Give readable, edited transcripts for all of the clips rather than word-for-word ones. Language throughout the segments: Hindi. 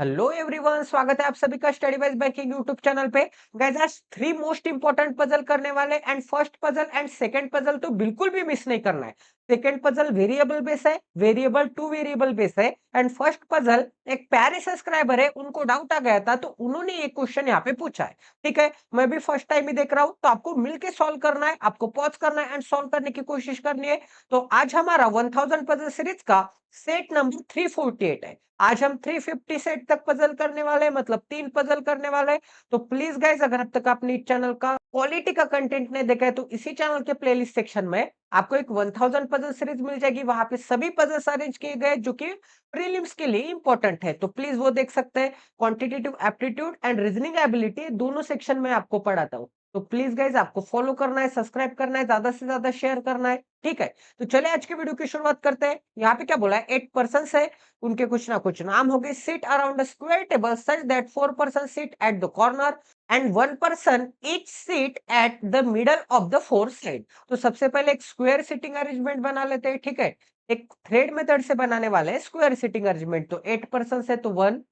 हेलो एवरीवन, स्वागत है आप सभी का study wise banking YouTube channel पे। गाइस, आज थ्री मोस्ट इंपॉर्टेंट पजल करने वाले and first puzzle and second puzzle तो बिल्कुल भी मिस नहीं करना है। सेकंड पजल वेरिएबल बेस है, वेरिएबल टू वेरिएबल बेस है एंड फर्स्ट पजल एक प्यारे सब्सक्राइबर है, उनको डाउट आ गया था तो उन्होंने ये क्वेश्चन यहाँ पे पूछा है। ठीक है, मैं भी फर्स्ट टाइम ही देख रहा हूँ तो आपको मिलके सॉल्व करना है, आपको पॉज करना है एंड सॉल्व करने की कोशिश करनी है। तो आज हमारा 1000 पजल सीरीज का सेट नंबर 348 है। आज हम 350 सेट तक पजल करने वाले हैं, मतलब 3 पजल करने वाले हैं। तो प्लीज गाइस, अगर अब तक आपने इस चैनल का क्वालिटी का कंटेंट नहीं देखा है तो इसी चैनल के प्लेलिस्ट सेक्शन में आपको एक 1000 पजल सीरीज मिल जाएगी। वहां पे सभी पजल्स अरेंज किए गए जो कि प्रीलिम्स के लिए इंपॉर्टेंट है, तो प्लीज वो देख सकते हैं। Quantitative aptitude and reasoning ability दोनों सेक्शन में आपको पढ़ाता हूँ। तो प्लीज गाइस, आपको फॉलो करना है, सब्सक्राइब करना है, ज्यादा से ज्यादा शेयर करना है। ठीक है, तो चले आज के वीडियो की शुरुआत करते हैं। यहाँ पे क्या बोला है, 8 पर्सन है, उनके कुछ ना कुछ नाम हो गए। Seat around a square table such that 4 person sit at the corner and 1 person each seat at the middle of the four side. तो सबसे पहले एक स्क्वायर सिटिंग अरेंजमेंट बना लेते हैं। ठीक है, एक थ्रेड मेथड से बनाने वाले हैं स्क्वायर सिटिंग अरेंजमेंट। तो 8 पर्सन है तो 1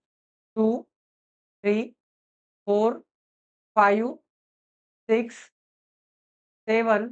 2 3 4 5 6 7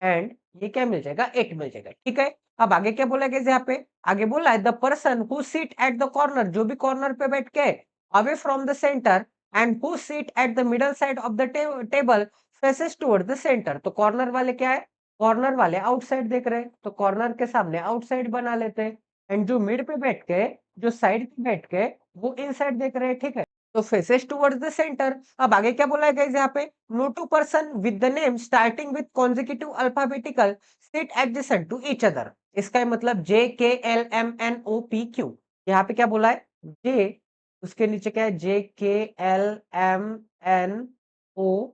एंड ये क्या मिल जाएगा, 8 मिल जाएगा। ठीक है, अब आगे क्या बोला गया यहाँ पे, आगे बोला है the person who seat at the corner, जो भी कॉर्नर पे बैठ के away from the centre and who seat at the middle side of the table faces toward the centre. तो कॉर्नर वाले क्या है, कॉर्नर वाले आउटसाइड देख रहे हैं तो कॉर्नर के सामने आउटसाइड बना लेते हैं। एंड जो मिड पे बैठ के, जो साइड पे बैठ के वो इनसाइड देख रहे हैं। ठीक है, तो फेसेस टुवर्ड्स द सेंटर। अब आगे क्या बोला है गाइस यहाँ पे, no two person with the name starting with consecutive alphabetical sit adjacent to each other. इसका मतलब J K L M N O P Q. यहाँ पे क्या बोला है, जे, उसके नीचे क्या है, J K L M N O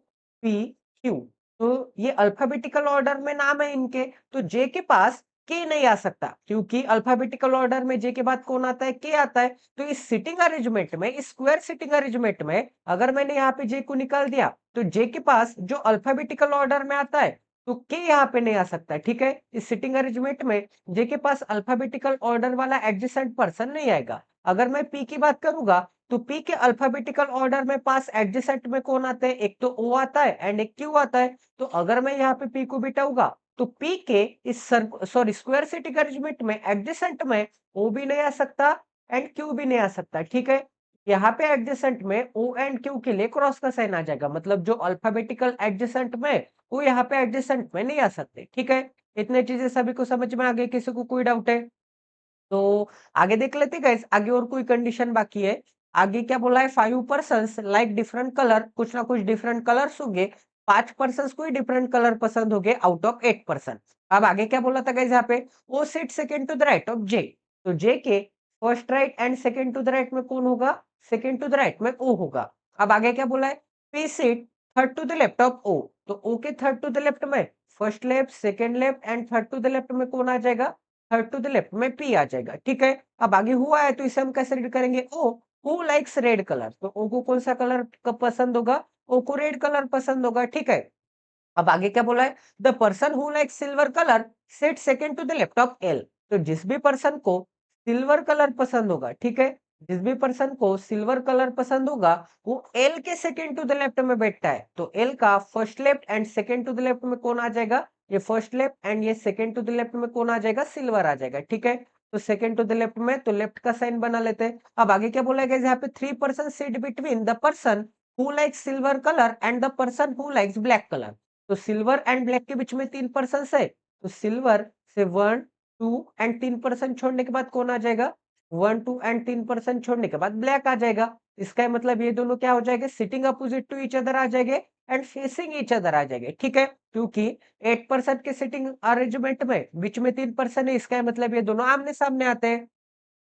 P Q. तो ये अल्फाबेटिकल ऑर्डर में नाम है इनके। तो जे के पास के नहीं आ सकता क्योंकि अल्फाबेटिकल ऑर्डर में जे के बाद कौन आता है, के आता है। तो इस सिटिंग अरेंजमेंट में, इस स्क्वायर सिटिंग अरेंजमेंट में अगर मैंने यहाँ पे जे को निकाल दिया तो जे के पास जो अल्फाबेटिकल ऑर्डर में आता है तो के यहाँ पे नहीं आ सकता। ठीक है, इस सिटिंग अरेंजमेंट में जे के पास अल्फाबेटिकल ऑर्डर वाला एडजेसेंट पर्सन नहीं आएगा। अगर मैं पी की बात करूंगा तो पी के अल्फाबेटिकल ऑर्डर में पास एडजेसेंट में कौन आते हैं, एक तो ओ आता है एंड एक क्यू आता है। तो अगर मैं यहाँ पे पी को बिठाऊंगा तो पी के इस सॉरी स्क्वायर सिटिंग अरेंजमेंट में एडजेसेंट में ओ भी नहीं आ सकता एंड क्यू भी नहीं आ सकता। ठीक है, यहाँ पे एडजेसेंट में ओ एंड क्यू के लिए क्रॉस का साइन आ जाएगा, मतलब जो अल्फाबेटिकल एडजेसेंट में वो यहाँ पे एडजेसेंट में नहीं आ सकते। ठीक है, इतने चीजें सभी को समझ में आ गई, किसी को कोई डाउट है तो आगे देख लेते हैं गाइस। आगे और कोई कंडीशन बाकी है। आगे क्या बोला है, 5 पर्सन्स लाइक डिफरेंट कलर, कुछ ना कुछ डिफरेंट कलर्स होंगे। 5 पर्सन्स को ही डिफरेंट कलर पसंद होंगे आउट ऑफ 8 पर्सन। अब आगे क्या बोला था गाइस यहाँ पे, O sit second to the right of J. तो जे के first right and second to the right में कौन होगा, सेकंड टू द राइट में ओ होगा। अब आगे क्या बोला है, P sit third to the left of O. तो ओ के थर्ड टू द लेफ्ट में first left, second left and third to the left में कौन आ जाएगा, थर्ड टू द लेफ्ट में पी आ जाएगा। ठीक है, अब आगे हुआ है तो इसे हम कैसे रीड करेंगे, ओ हु लाइक्स रेड कलर। तो ओ को कौन सा कलर पसंद होगा, ओ को रेड कलर पसंद होगा। ठीक है, अब आगे क्या बोला है, the person who like silver colour set second to the left of L. तो जिस भी पर्सन को सिल्वर कलर पसंद होगा, ठीक है, जिस भी पर्सन को सिल्वर कलर पसंद होगा वो एल के सेकंड टू द लेफ्ट में बैठता है। तो एल का first left and second to the left में कौन आ जाएगा, ये फर्स्ट लेफ्ट एंड ये सेकंड टू द लेफ्ट में कौन आ जाएगा, सिल्वर आ जाएगा। ठीक है, तो सेकंड टू द लेफ्ट में तो लेफ्ट का साइन बना लेते हैं। अब आगे क्या बोला गया, यहाँ पे 3 person sit between the person who likes silver colour and the person who likes black colour. तो सिल्वर एंड ब्लैक के बीच में 3 पर्सन है तो सिल्वर से 1 2 एंड 3% छोड़ने के बाद कौन आ जाएगा, 1 2 एंड 3% छोड़ने के बाद ब्लैक आ जाएगा। इसका मतलब ये दोनों क्या हो जाएंगे, sitting opposite to each other आ जाएंगे एंड फेसिंग ईच अदर आ जाएंगे। ठीक है, क्योंकि 8% के सिटिंग अरेंजमेंट में बीच में 3% है, इसका मतलब ये दोनों आमने सामने आते हैं।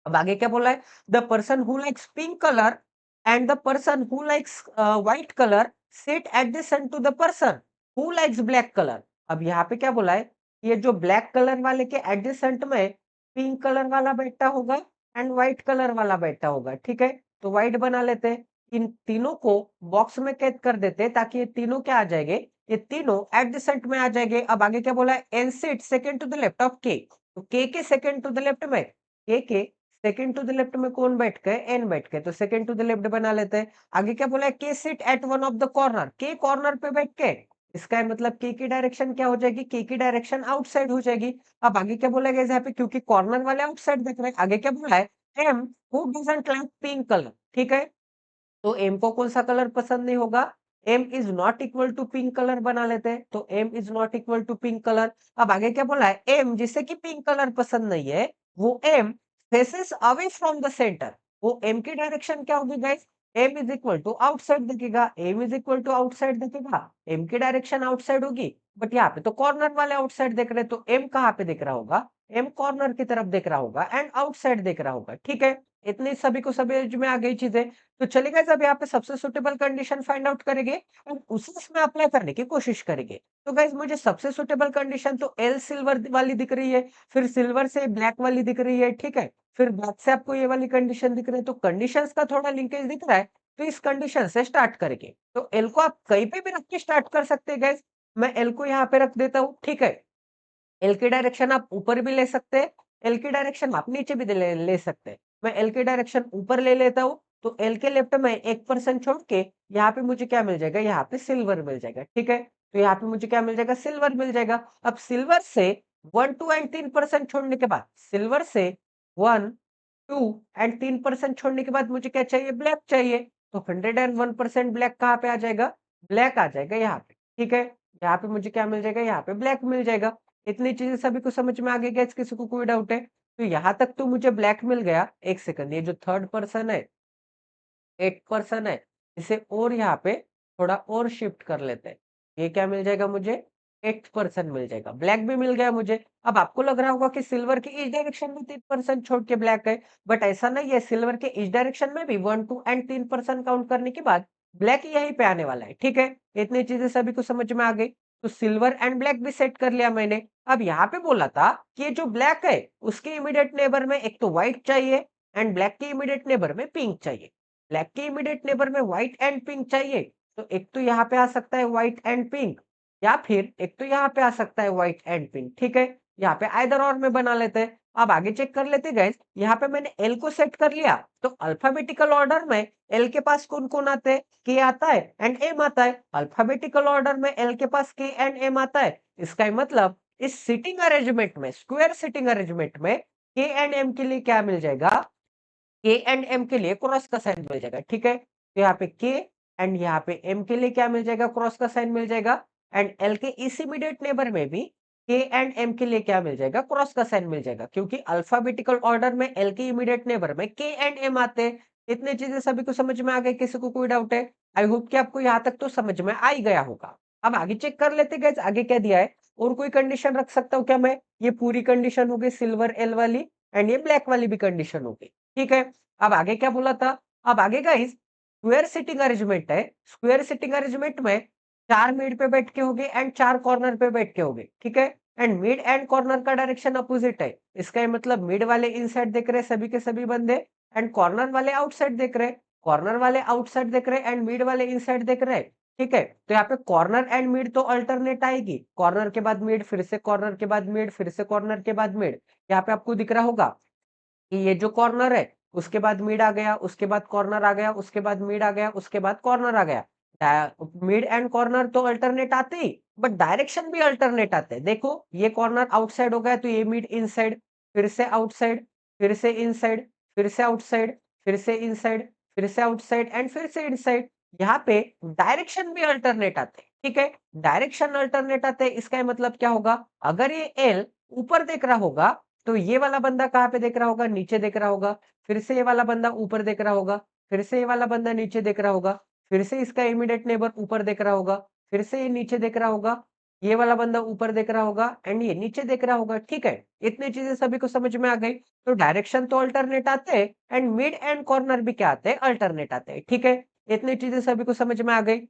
अब आगे क्या बोला है, the person who likes pink colour and the person who likes white colour sit adjacent to the person who likes black colour. अब यहाँ पे क्या बोला है, ये जो ब्लैक कलर वाले के एडजेसेंट में पिंक कलर वाला बैठा होगा एंड व्हाइट कलर वाला बैठा होगा। ठीक है, तो व्हाइट बना लेते हैं, इन तीनों को बॉक्स में कैद कर देते हैं ताकि ये तीनों क्या आ जाएंगे, ये तीनों एडजेसेंट में आ जाएंगे। अब आगे क्या बोला है, N sit second to the left of K. तो के सेकंड टू द लेफ्ट में के सेकंड टू द लेफ्ट में कौन बैठ गए? एन बैठ गए, तो सेकंड टू द लेफ्ट बना लेते हैं। आगे क्या बोला है? के sit at one of the corner, के कॉर्नर पे बैठ के, इसका मतलब के की डायरेक्शन क्या हो जाएगी? के की डायरेक्शन आउटसाइड हो जाएगी। अब आगे क्या बोला गया यहाँ पे? क्योंकि कॉर्नर वाले आउटसाइड देख रहे हैं, आगे क्या बोला है? M who doesn't like pink colour, ठीक है? तो एम को कौन सा कलर पसंद नहीं होगा? M is not equal to pink colour बना लेते हैं, तो M is not equal to pink colour. अब आगे क्या बोला है? एम जिसे कि पिंक कलर पसंद नहीं है, वो M faces away from the centre, वो एम की डायरेक्शन क्या होगी guys? M is equal to outside दिखेगा, M is equal to outside दिखेगा, एम की डायरेक्शन आउटसाइड होगी। बट यहाँ पे तो कॉर्नर वाले आउटसाइड देख रहे हैं, तो एम कहाँ पे दिख रहा होगा? एम कॉर्नर की तरफ दिख रहा होगा एंड आउटसाइड दिख रहा होगा, ठीक है? इतनी सभी को समझ में आ गई चीजें। तो चलिए गाइस अब यहाँ पे सबसे सुटेबल कंडीशन फाइंड आउट करेंगे और उसे इसमें अप्लाई करने की कोशिश करेंगे। तो गाइस मुझे सबसे सुटेबल कंडीशन तो एल सिल्वर वाली दिख रही है, फिर सिल्वर से ब्लैक वाली दिख रही है, ठीक है? फिर ब्लैक से आपको ये वाली कंडीशन दिख रही है, तो कंडीशंस का थोड़ा लिंकेज दिख रहा है, तो इस कंडीशन से स्टार्ट करेंगे। तो एल को आप कहीं पे भी रख के स्टार्ट कर सकते हैं गाइस। मैं एल को यहाँ पे रख देता हूँ, ठीक है? एल की डायरेक्शन आप ऊपर भी ले सकते हैं, एल की डायरेक्शन आप नीचे भी ले सकते हैं। मैं एल की डायरेक्शन ऊपर ले लेता हूँ, तो एल के लेफ्ट में 1% छोड़ के यहाँ पे मुझे क्या मिल जाएगा? यहाँ पे सिल्वर मिल जाएगा, ठीक है? तो यहाँ पे मुझे क्या मिल जाएगा? सिल्वर मिल जाएगा। अब सिल्वर से 1, 2 एंड 3% छोड़ने के बाद, सिल्वर से 1, 2 एंड 3% छोड़ने के बाद मुझे क्या चाहिए? ब्लैक चाहिए। तो 101% ब्लैक कहाँ पे आ जाएगा? ब्लैक आ जाएगा यहाँ पे, ठीक है? यहाँ पे मुझे क्या मिल जाएगा? यहाँ पे ब्लैक मिल जाएगा। इतनी चीजें सभी को समझ में आ गई गाइस? किसी को कोई डाउट है? तो यहाँ तक तो मुझे ब्लैक मिल गया। एक सेकंड, ये जो थर्ड पर्सन है, 8% है, इसे और यहाँ पे थोड़ा और शिफ्ट कर लेते हैं। ये क्या मिल जाएगा मुझे? 8% मिल जाएगा। ब्लैक भी मिल गया मुझे। अब आपको लग रहा होगा कि सिल्वर की इस डायरेक्शन में 3% छोड़ के ब्लैक है, बट ऐसा नहीं है। सिल्वर के इस डायरेक्शन में भी 1, 2 एंड 3% काउंट करने के बाद ब्लैक यहीं पे आने वाला है, ठीक है? इतनी चीजें सभी को समझ में आ गई। तो सिल्वर एंड ब्लैक भी सेट कर लिया मैंने। अब यहाँ पे बोला था कि ये जो ब्लैक है, उसके इमीडिएट नेबर में एक तो व्हाइट चाहिए एंड ब्लैक के इमीडिएट नेबर में पिंक चाहिए। ब्लैक के इमीडिएट नेबर में व्हाइट एंड पिंक चाहिए, तो एक तो यहाँ पे आ सकता है व्हाइट एंड पिंक, या फिर एक तो यहाँ पे आ सकता है व्हाइट एंड पिंक, ठीक है? यहाँ पे आइदर और में बना लेते हैं। अब आगे चेक कर लेते गाइस, यहाँ पे मैंने एल को सेट कर लिया, तो अल्फाबेटिकल ऑर्डर में एल के पास कौन कौन आते हैं? के आता है एंड एम आता है। अल्फाबेटिकल ऑर्डर में एल के पास के एंड एम आता है। इसका ही मतलब इस सिटिंग अरेंजमेंट में, स्क्वायर सिटिंग अरेंजमेंट में के एंड एम के लिए क्या मिल जाएगा? के एंड एम के लिए क्रॉस का साइन मिल जाएगा, ठीक है? तो यहाँ पे के एंड यहाँ पे एम के लिए क्या मिल जाएगा? क्रॉस का साइन मिल जाएगा। एंड एल के इस इमीडिएट नेबर में भी के एंड एम के लिए क्या मिल जाएगा? क्रॉस का साइन मिल जाएगा, क्योंकि अल्फाबेटिकल ऑर्डर में एल के इमीडिएट नेबर में के एंड एम आते हैं। इतनी चीजें सभी को समझ में आ गई? किसी को कोई डाउट है? आई होप कि आपको यहाँ तक तो समझ में आ ही गया होगा। अब आगे चेक कर लेते गाइस, आगे क्या दिया है? और कोई कंडीशन रख सकता हूँ क्या मैं? ये पूरी कंडीशन हो गई सिल्वर एल वाली, एंड ये ब्लैक वाली भी कंडीशन हो गई, ठीक है? अब आगे क्या बोला था? अब आगे गाइस स्क्वायर सिटिंग अरेंजमेंट है। स्क्वायर सिटिंग अरेंजमेंट में 4 मिड पे बैठ के होंगे एंड 4 कॉर्नर पे बैठ के होंगे, ठीक है? एंड मिड एंड कॉर्नर का डायरेक्शन अपोजिट है। इसका ये मतलब मिड वाले इनसाइड देख रहे हैं सभी के सभी बंदे, एंड कॉर्नर वाले आउटसाइड देख रहे हैं। कॉर्नर वाले आउटसाइड देख रहे हैं एंड मिड वाले इनसाइड देख रहे हैं, ठीक है? तो यहाँ पे कॉर्नर एंड मिड तो अल्टरनेट आएगी। कॉर्नर के बाद मिड, फिर से कॉर्नर के बाद मिड, फिर से कॉर्नर के बाद मिड। यहाँ पे आपको दिख रहा होगा कि ये जो कॉर्नर है, उसके बाद मिड आ गया, उसके बाद कॉर्नर आ गया, उसके बाद मिड आ गया, उसके बाद कॉर्नर आ गया। मिड एंड कॉर्नर तो अल्टरनेट आते ही, बट डायरेक्शन भी अल्टरनेट आते हैं। देखो ये कॉर्नर आउटसाइड हो गया, तो ये मिड इनसाइड, फिर से आउटसाइड, फिर से इनसाइड, फिर से आउटसाइड, फिर से इनसाइड, फिर से आउटसाइड एंड फिर से इनसाइड। यहाँ पे डायरेक्शन भी अल्टरनेट आते हैं, ठीक है? डायरेक्शन अल्टरनेट आते हैं, इसका मतलब क्या होगा? अगर ये एल ऊपर देख रहा होगा, तो ये वाला बंदा कहाँ पे देख रहा होगा? नीचे देख रहा होगा। फिर से ये वाला बंदा ऊपर देख रहा होगा, फिर से ये वाला बंदा नीचे देख रहा होगा, फिर से इसका इमीडिएट नेबर ऊपर देख रहा होगा, फिर से ये नीचे देख रहा होगा, ये वाला बंदा ऊपर देख रहा होगा एंड ये नीचे देख रहा होगा, ठीक है? इतनी चीजें सभी को समझ में आ गई। तो डायरेक्शन तो अल्टरनेट आते हैं एंड मिड एंड कॉर्नर भी क्या आते हैं? अल्टरनेट आते हैं, ठीक है? इतनी चीजें सभी को समझ में आ गई।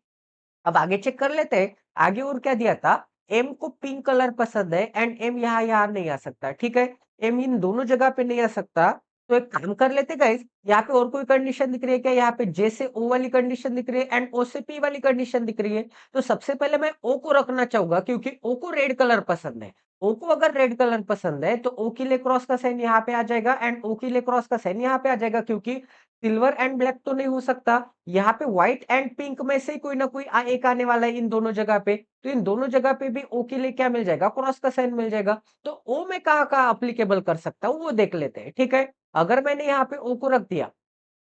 अब आगे चेक कर लेते हैं, आगे और क्या दिया था? एम को पिंक कलर पसंद है एंड एम यहाँ यहाँ नहीं आ सकता, ठीक है? एम इन दोनों जगह पे नहीं आ सकता, तो एक काम कर लेते गाइस, यहाँ पे और कोई कंडीशन दिख रही है क्या? यहाँ पे जे से ओ वाली कंडीशन दिख रही है एंड ओ से पी वाली कंडीशन दिख रही है। तो सबसे पहले मैं ओ को रखना चाहूंगा क्योंकि ओ को रेड कलर पसंद है। ओ को अगर रेड कलर पसंद है तो ओ के लिए क्रॉस का साइन यहाँ पे आ जाएगा एंड ओ के लिए क्रॉस का साइन यहाँ पे आ जाएगा, क्योंकि सिल्वर एंड ब्लैक तो नहीं हो सकता। यहाँ पे व्हाइट एंड पिंक में से कोई ना कोई एक आने वाला है इन दोनों जगह पे। तो इन दोनों जगह पे भी ओ के लिए क्या मिल जाएगा? क्रॉस का साइन मिल जाएगा। तो ओ में कहाँ कहाँ अप्लीकेबल कर सकता हूँ वो देख लेते हैं, ठीक है। अगर मैंने यहाँ पे ओ को रख दिया,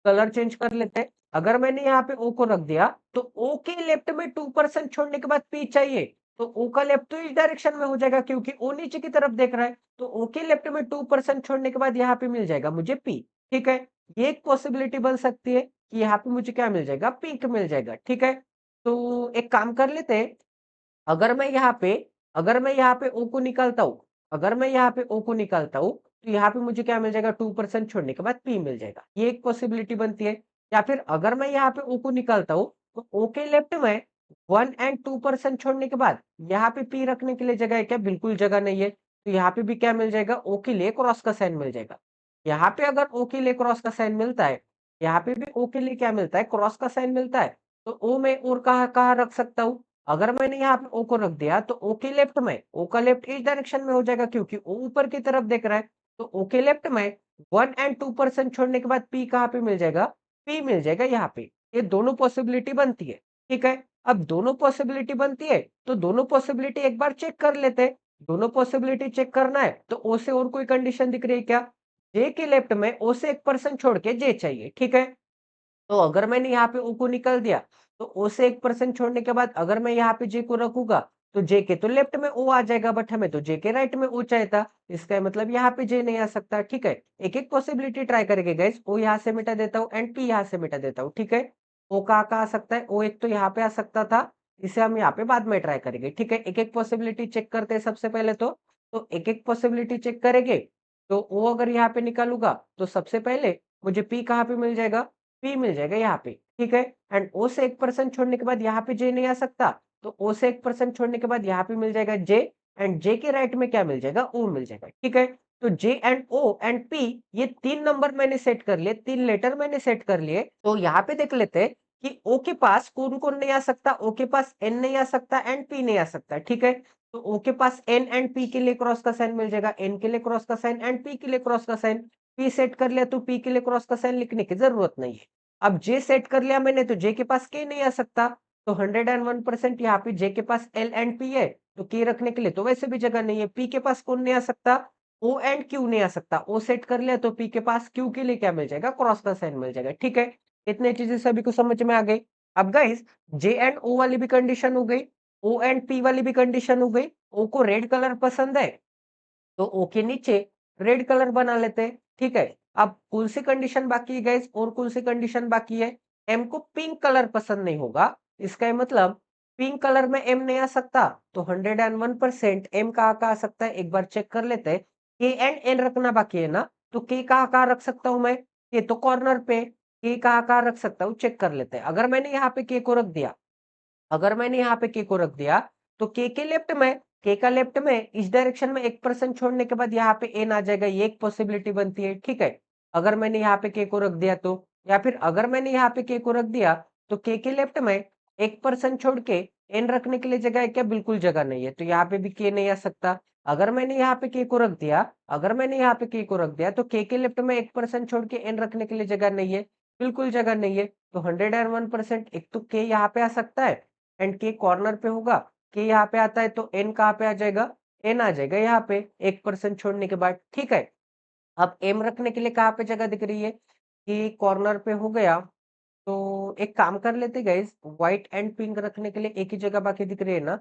कलर चेंज कर लेते हैं। अगर मैंने यहाँ पे ओ को रख दिया तो ओ के लेफ्ट में 2% छोड़ने के बाद पी चाहिए। तो ओ का लेफ्ट तो इस डायरेक्शन में हो जाएगा क्योंकि ओ नीचे की तरफ देख रहा है। तो ओ के लेफ्ट में 2% छोड़ने के बाद यहाँ पे मिल जाएगा मुझे पी, ठीक है। ये एक पॉसिबिलिटी बन सकती है कि यहाँ पे मुझे क्या मिल जाएगा? पिंक मिल जाएगा, ठीक है। तो एक काम कर लेते हैं, अगर मैं यहाँ पे अगर मैं यहाँ पे ओ को निकालता हूँ अगर मैं यहाँ पे ओ को निकालता हूँ तो यहाँ पे मुझे क्या मिल जाएगा? 2% छोड़ने के बाद पी मिल जाएगा। ये एक पॉसिबिलिटी बनती है। या फिर अगर मैं यहाँ पे ओ को निकालता हूँ तो ओ के लेफ्ट में 1 एंड 2% छोड़ने के बाद यहाँ पे पी रखने के लिए जगह है क्या? बिल्कुल जगह नहीं है। तो यहाँ पे भी क्या मिल जाएगा? ओ के लिए क्रॉस का साइन मिल जाएगा। यहाँ पे अगर ओ के लिए क्रॉस का साइन मिलता है, यहाँ पे भी ओ के लिए क्या मिलता है? क्रॉस का साइन मिलता है। तो ओ में और कहाँ कहाँ रख सकता हूँ? अगर मैंने यहाँ पे ओ को रख दिया तो ओ के लेफ्ट में, ओ का लेफ्ट इस डायरेक्शन में हो जाएगा क्योंकि ओ ऊपर की तरफ देख रहा है। तो ओ के लेफ्ट में 1 एंड 2% छोड़ने के बाद पी कहाँ पे मिल जाएगा? पी मिल जाएगा यहाँ पे। ये दोनों पॉसिबिलिटी बनती है, ठीक है। अब दोनों पॉसिबिलिटी बनती है तो दोनों पॉसिबिलिटी एक बार चेक कर लेते हैं। दोनों पॉसिबिलिटी चेक करना है तो ओ से और कोई कंडीशन दिख रही है क्या? जे के लेफ्ट में ओ से 1% छोड़ के जे चाहिए, ठीक है। तो अगर मैंने यहाँ पे ओ को निकाल दिया तो ओ से 1% छोड़ने के बाद अगर मैं यहाँ पे जे को रखूंगा तो जे के तो लेफ्ट में ओ आ जाएगा, बट हमें तो जे के राइट में ओ चाहिए था। इसका मतलब यहाँ पे जे नहीं आ सकता, ठीक है। एक एक पॉसिबिलिटी ट्राई करेंगे गाइस। ओ यहाँ से मिटा देता हूँ एंड पी यहाँ से मिटा देता हूँ, ठीक है। ओ कहाँ आ सकता है? ओ एक तो यहाँ पे आ सकता था, इसे हम यहाँ पे बाद में ट्राई करेंगे, ठीक है। एक एक पॉसिबिलिटी चेक करते हैं सबसे पहले तो एक एक पॉसिबिलिटी चेक करेंगे। तो ओ अगर यहाँ पे निकालूंगा तो सबसे पहले मुझे पी कहाँ पे मिल जाएगा? पी मिल जाएगा यहाँ पे, ठीक है। एंड ओ से 1% छोड़ने के बाद यहाँ पे जे नहीं आ सकता। तो ओ से 1% छोड़ने के बाद यहाँ पे मिल जाएगा जे एंड जे के राइट में क्या मिल जाएगा? ओ मिल जाएगा, ठीक है। तो J and O and P ये 3 नंबर मैंने सेट कर लिए, 3 लेटर मैंने सेट कर लिए। तो यहाँ पे देख लेते हैं कि ओ के पास कौन कौन नहीं आ सकता। ओ के पास एन नहीं आ सकता एंड पी नहीं आ सकता, ठीक है। तो ओ के पास एन एंड पी के लिए क्रॉस का साइन मिल जाएगा, एन के लिए क्रॉस का साइन एंड पी के लिए क्रॉस का साइन। पी सेट कर लिया तो पी के लिए क्रॉस का साइन लिखने की जरूरत नहीं है। अब जे सेट कर लिया मैंने तो जे के पास के नहीं आ सकता। तो 101% यहाँ पे जे के पास एल एंड पी है तो के रखने के लिए तो वैसे भी जगह नहीं है। पी के पास कौन नहीं आ सकता? ओ एंड क्यू नहीं आ सकता। ओ सेट कर लिया तो पी के पास क्यू के लिए क्या मिल जाएगा? क्रॉस का साइन मिल जाएगा, ठीक है। इतने चीजें सभी को समझ में आ गई। अब गाइस जे एंड ओ वाली भी कंडीशन हो गई, ओ एंड पी वाली भी कंडीशन हो गई। ओ को रेड कलर पसंद है तो ओ के नीचे रेड कलर बना लेते हैं, ठीक है। अब कौन सी कंडीशन बाकी है गाइस? और कौन सी कंडीशन बाकी है? एम को पिंक कलर पसंद नहीं होगा। इसका ये मतलब पिंक कलर में एम नहीं आ सकता। तो 101% एम कहाँ आ सकता है एक बार चेक कर लेते हैं। के एंड एन रखना बाकी है ना, तो के कहाँ रख सकता हूं मैं? के तो कॉर्नर पे। के कहाँ रख सकता हूँ चेक कर लेते हैं। अगर मैंने यहाँ पे के को रख दिया अगर मैंने यहाँ पे के को रख दिया तो के लेफ्ट में, के का लेफ्ट में इस डायरेक्शन में 1% छोड़ने के बाद यहाँ पे एन आ जाएगा। ये एक पॉसिबिलिटी बनती है, ठीक है। अगर मैंने यहाँ पे के को रख दिया तो, या फिर अगर मैंने यहाँ पे के को रख दिया तो के लेफ्ट में 1% छोड़ के एन रखने के लिए जगह है क्या? बिल्कुल जगह नहीं है। तो यहाँ पे भी के नहीं आ सकता। अगर मैंने यहाँ पे के को रख दिया अगर मैंने यहाँ पे के को रख दिया तो के लेफ्ट में 1% छोड़ के एन रखने के लिए जगह नहीं है, बिल्कुल जगह नहीं है। तो 101% एक तो के यहाँ पे आ सकता है एंड के कॉर्नर पे होगा। के यहाँ पे आता है तो एन कहाँ पे आ जाएगा? एन आ जाएगा यहाँ पे 1% छोड़ने के बाद, ठीक है। अब एम रखने के लिए कहाँ पे जगह दिख रही है? कि कॉर्नर पे हो गया। तो एक काम कर लेते गाइस, व्हाइट एंड पिंक रखने के लिए एक ही जगह बाकी दिख रही है ना।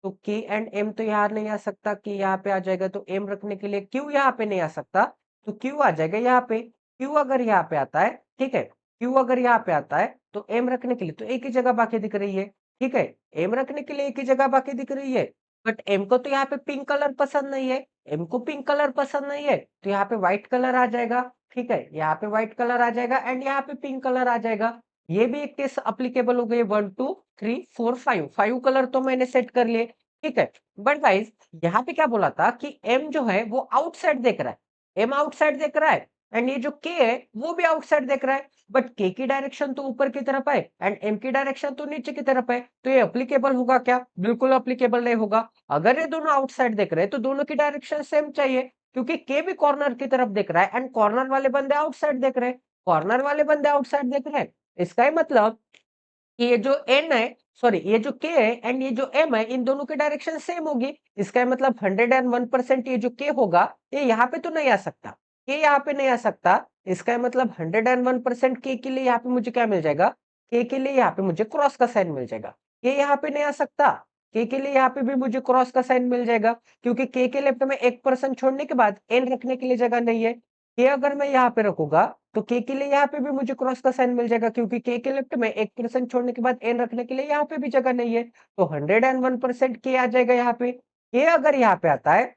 तो के एंड एम तो यहाँ नहीं आ सकता, कि यहाँ पे आ जाएगा। तो एम रखने के लिए क्यू यहाँ पे नहीं आ सकता तो क्यू आ जाएगा यहाँ पे। क्यू अगर यहाँ पे आता है, ठीक है, क्यू अगर यहाँ पे आता है तो एम रखने के लिए तो एक ही जगह बाकी दिख रही है, ठीक है। एम रखने के लिए एक ही जगह बाकी दिख रही है, बट एम को तो यहाँ पे पिंक कलर पसंद नहीं है। एम को पिंक कलर पसंद नहीं है तो यहाँ पे व्हाइट कलर आ जाएगा, ठीक है। यहाँ पे व्हाइट कलर आ जाएगा एंड यहाँ पे पिंक कलर आ जाएगा। ये भी एक केस अप्लीकेबल हो गई। 1 2 3 4 5 कलर तो मैंने सेट कर लिए, ठीक है। बट गाइस यहाँ पे क्या बोला था कि एम जो है वो आउटसाइड देख रहा है। एम आउटसाइड देख रहा है एंड ये जो के है वो भी आउटसाइड देख रहा है, बट के की डायरेक्शन तो ऊपर की तरफ है एंड एम की डायरेक्शन तो नीचे की तरफ है, तो ये अप्लीकेबल होगा क्या? बिल्कुल अप्लीकेबल नहीं होगा। अगर ये दोनों आउटसाइड देख रहे हैं तो दोनों की डायरेक्शन सेम चाहिए, क्योंकि के भी कॉर्नर की तरफ देख रहा है एंड कॉर्नर वाले बंदे आउटसाइड देख रहे हैं, कॉर्नर वाले बंदे आउटसाइड देख रहे हैं। इसका ही मतलब कि ये जो एन है, सॉरी ये जो के है एंड ये जो एम है, इन दोनों की डायरेक्शन सेम होगी। इसका मतलब 101% ये जो के होगा ये यहाँ पे तो नहीं आ सकता, के यहाँ पे नहीं आ सकता। इसका मतलब 101% के लिए यहाँ पे मुझे क्या मिल जाएगा? के लिए यहाँ पे मुझे क्रॉस का साइन मिल जाएगा। के यहाँ पे नहीं आ सकता, के लिए यहाँ पे भी मुझे क्रॉस का साइन मिल जाएगा, क्योंकि के लेफ्ट में 1% छोड़ने के बाद एन रखने के लिए जगह नहीं है। के अगर मैं यहाँ पे रखूंगा तो के लिए यहाँ पे भी मुझे क्रॉस का साइन मिल जाएगा, क्योंकि के लेफ्ट में 1% छोड़ने के बाद एन रखने के लिए यहाँ पे भी जगह नहीं है, तो 101% के आ जाएगा यहाँ पे। के अगर यहाँ पे आता है,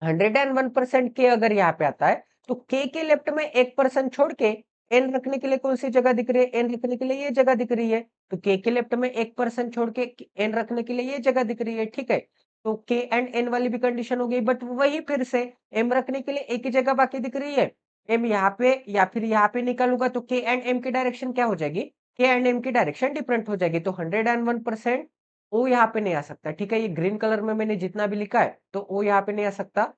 101% के अगर यहाँ पे आता है, तो के लेफ्ट में 1% छोड़ के एन रखने के लिए कौन सी जगह दिख रही है? एन रखने के लिए ये जगह दिख रही है। तो के लेफ्ट में 1% छोड़ के एन रखने के लिए ये जगह दिख रही है, ठीक है। तो के एंड एन वाली भी कंडीशन हो गई, बट वही फिर से एम रखने के लिए एक ही जगह बाकी दिख रही है। एम यहाँ पे या फिर यहाँ पे निकालूंगा तो के एंड एम की डायरेक्शन क्या हो जाएगी? के एंड एम की डायरेक्शन डिफरेंट हो जाएगी, तो 101% ओ यहाँ पे नहीं आ सकता, ठीक है। ये ग्रीन कलर में मैंने जितना भी लिखा है तो ओ यहाँ पे नहीं आ सकता।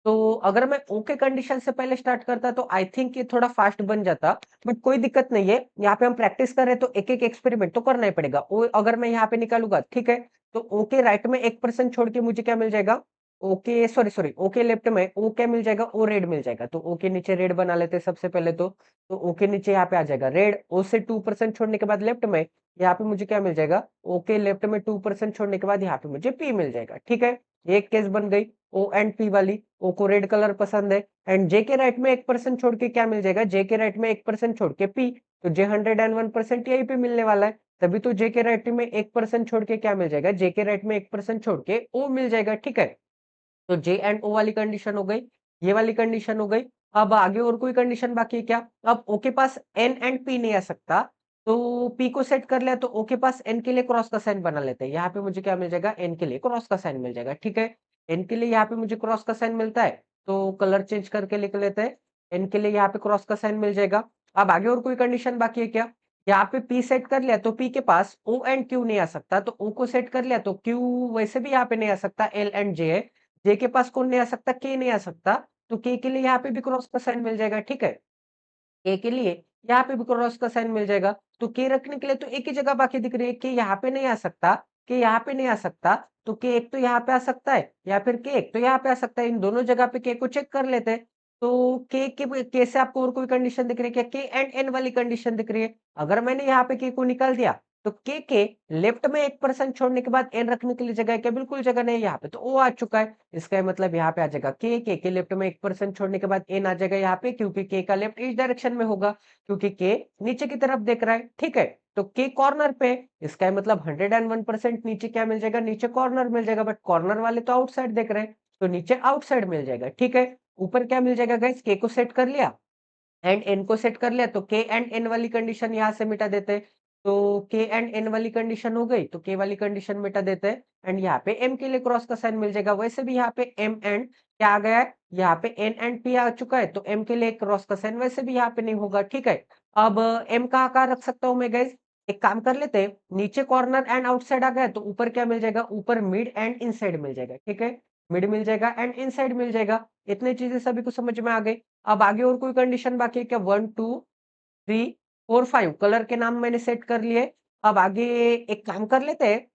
तो अगर मैं ओके कंडीशन से पहले स्टार्ट करता तो आई थिंक ये थोड़ा फास्ट बन जाता, बट कोई दिक्कत नहीं है। यहाँ पे हम प्रैक्टिस कर रहे हैं तो एक एक एक्सपेरिमेंट तो करना ही पड़ेगा। ओ अगर मैं यहाँ पे निकालूंगा, ठीक है, तो ओके राइट में 1% छोड़ के मुझे क्या मिल जाएगा? Okay sorry sorry okay left में ओ क्या मिल जाएगा? ओ रेड मिल जाएगा। तो ओ के नीचे रेड बना लेते हैं सबसे पहले तो ओ के नीचे यहाँ पे आ जाएगा रेड। ओ से 2% छोड़ने के बाद लेफ्ट में यहाँ पे मुझे क्या मिल जाएगा? ओके लेफ्ट में 2% छोड़ने के बाद यहाँ पे मुझे पी मिल जाएगा, ठीक है। एक केस बन गई ओ एंड पी वाली। ओ को रेड कलर पसंद है एंड जे के राइट में 1% छोड़ के क्या मिल जाएगा? जे के राइट में 1% छोड़ के पी, तो जे 101% यहीं पे मिलने वाला है, तभी तो जे के राइट में 1% छोड़ के क्या मिल जाएगा? जे के राइट में 1% छोड़ के ओ मिल जाएगा, ठीक है। तो जे एंड ओ वाली कंडीशन हो गई, ये वाली कंडीशन हो गई। अब आगे और कोई कंडीशन बाकी है क्या? अब ओ के पास एन एंड पी नहीं आ सकता, तो पी को सेट कर लिया, तो ओ के पास एन के लिए क्रॉस का साइन बना लेते हैं। यहाँ पे मुझे क्या मिल जाएगा? एन के लिए क्रॉस का साइन मिल जाएगा, ठीक है। एन के लिए यहाँ पे मुझे क्रॉस का साइन मिलता है, तो कलर चेंज करके लिख लेते हैं। एन के लिए यहाँ पे क्रॉस का साइन मिल जाएगा। अब आगे और कोई कंडीशन बाकी है क्या? यहाँ पे पी सेट कर लिया तो पी के पास ओ एंड क्यू नहीं आ सकता, तो ओ को सेट कर लिया तो क्यू वैसे भी यहाँ पे नहीं आ सकता, एल एंड जे है। जे के पास कौन नहीं आ सकता? के नहीं आ सकता, तो के के लिए यहाँ पे भी क्रॉस का साइन मिल जाएगा, ठीक है। के के लिए यहाँ पे भी क्रॉस का साइन मिल जाएगा, तो के रखने के लिए तो एक ही जगह बाकी दिख रही है, के यहाँ पे नहीं आ सकता, के यहाँ पे नहीं आ सकता, तो के एक तो यहाँ पे आ सकता है या फिर के एक तो यहाँ पे आ सकता है। इन दोनों जगह पे के को चेक कर लेते हैं। तो के से आपको और कोई कंडीशन दिख रही है क्या? के एंड एन वाली कंडीशन दिख रही है। अगर मैंने यहाँ पे के को निकाल दिया तो के लेफ्ट में 1% छोड़ने के बाद एन रखने के लिए जगह है क्या? बिल्कुल जगह नहीं है, यहाँ पे तो ओ आ चुका है। इसका मतलब यहाँ पे आ जाएगा के लेफ्ट में 1% छोड़ने के बाद एन आ जाएगा यहाँ पे, क्योंकि के का लेफ्ट इस डायरेक्शन में होगा, क्योंकि के नीचे की तरफ देख रहा है, ठीक है। तो के कॉर्नर पे, इसका मतलब 101% नीचे क्या मिल जाएगा? नीचे कॉर्नर मिल जाएगा, बट कॉर्नर वाले तो आउटसाइड देख रहे हैं, तो नीचे आउटसाइड मिल जाएगा, ठीक है। ऊपर क्या मिल जाएगा गाइस? के को सेट कर लिया एंड एन को सेट कर लिया, तो के एंड एन वाली कंडीशन यहाँ से मिटा देते हैं। तो के एंड एन वाली कंडीशन हो गई, तो के वाली कंडीशन मिटा देते हैं एंड यहाँ पे एम के लिए क्रॉस का साइन मिल जाएगा। वैसे भी यहाँ पे एम एंड क्या आ गया है? यहाँ पे एन एंड पी आ चुका है, तो एम के लिए क्रॉस का साइन वैसे भी यहाँ पे नहीं होगा, ठीक है। अब एम का आकार रख सकता हूँ मैं गाइस, एक काम कर लेते हैं, नीचे कॉर्नर एंड आउटसाइड आ गया, तो ऊपर क्या मिल जाएगा? ऊपर मिड एंड इनसाइड मिल जाएगा, ठीक है। मिड मिल जाएगा एंड इनसाइड मिल जाएगा। इतनी चीजें सभी को समझ में आ गई। अब आगे और कोई कंडीशन बाकी है क्या? 1 2 3 4 5 कलर के नाम मैंने सेट कर लिए। अब आगे एक काम कर लेते हैं,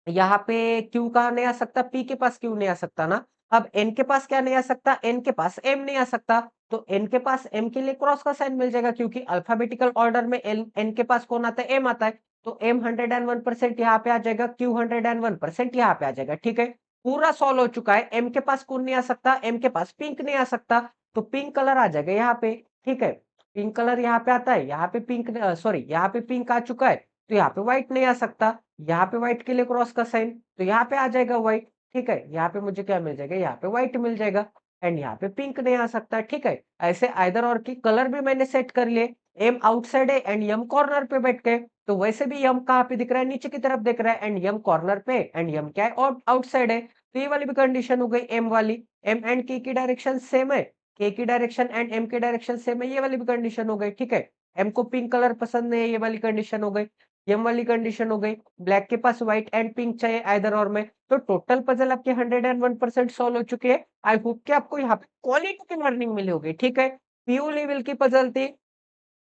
यहाँ पे क्यू कहाँ नहीं आ सकता? पी के पास क्यू नहीं आ सकता ना। अब एन के पास क्या नहीं आ सकता? एन के पास एम नहीं आ सकता, तो एन के पास एम के लिए क्रॉस का साइन मिल जाएगा, क्योंकि अल्फाबेटिकल ऑर्डर में एन के पास कौन आता है? एम आता है, तो एम 101% यहाँ पे आ जाएगा, क्यू 101% यहाँ पे आ जाएगा, ठीक है। पूरा सॉल्व हो चुका है। एम के पास कौन नहीं आ सकता? एम के पास पिंक नहीं आ सकता, तो पिंक कलर आ जाएगा यहाँ पे, ठीक है। पिंक कलर यहाँ पे आता है, यहाँ पे पिंक सॉरी यहाँ पे पिंक आ चुका है, तो यहाँ पे व्हाइट नहीं आ सकता। यहाँ पे व्हाइट के लिए क्रॉस का साइन, तो यहाँ पे आ जाएगा व्हाइट, ठीक है। यहाँ पे मुझे क्या मिल जाएगा? यहाँ पे व्हाइट मिल जाएगा एंड यहाँ पे पिंक नहीं आ सकता, ठीक है। ऐसे आइदर और की कलर भी मैंने सेट कर लिए। एम आउटसाइड है एंड यम कॉर्नर पे बैठ के, तो वैसे भी यम कहाँ पे दिख रहा है? नीचे की तरफ दिख रहा है एंड यम कॉर्नर पे एंड यम क्या है? और आउटसाइड है, तो ये वाली भी कंडीशन हो गई एम वाली। एम एंड के की डायरेक्शन सेम है, के की डायरेक्शन एंड एम की डायरेक्शन सेम है, ये वाली भी कंडीशन हो गई, ठीक है। एम को पिंक कलर पसंद नहीं है, ये वाली कंडीशन हो गई। एम वाली कंडीशन हो गई। ब्लैक के पास व्हाइट एंड पिंक चाहिए आइदर और में। तो टोटल पजल आपके 101% सॉल्व हो चुकी है। आई होप कि आपको यहाँ पे क्वालिटी की लर्निंग मिली होगी, ठीक है। पीयू लेवल की पजल थी,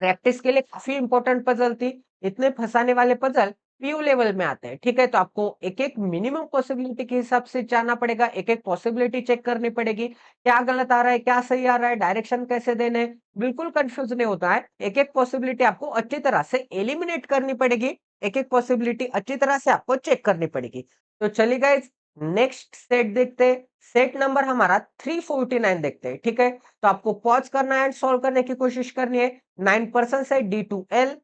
प्रैक्टिस के लिए काफी इंपॉर्टेंट पजल थी। इतने फंसाने वाले पजल पीयू लेवल में आते हैं, ठीक है। तो आपको एक एक मिनिमम पॉसिबिलिटी के हिसाब से जाना पड़ेगा, एक एक पॉसिबिलिटी चेक करनी पड़ेगी, क्या गलत आ रहा है, क्या सही आ रहा है, डायरेक्शन कैसे देने, बिल्कुल कंफ्यूज नहीं होता है। एक एक पॉसिबिलिटी आपको अच्छी तरह से एलिमिनेट करनी पड़ेगी, एक एक पॉसिबिलिटी अच्छी तरह से आपको चेक करनी पड़ेगी। तो चलिए गाइस, नेक्स्ट सेट देखते हैं। सेट नंबर हमारा 349 देखते हैं, ठीक है। तो आपको पॉज करना है एंड सॉल्व करने की कोशिश करनी है। 9 है D2L,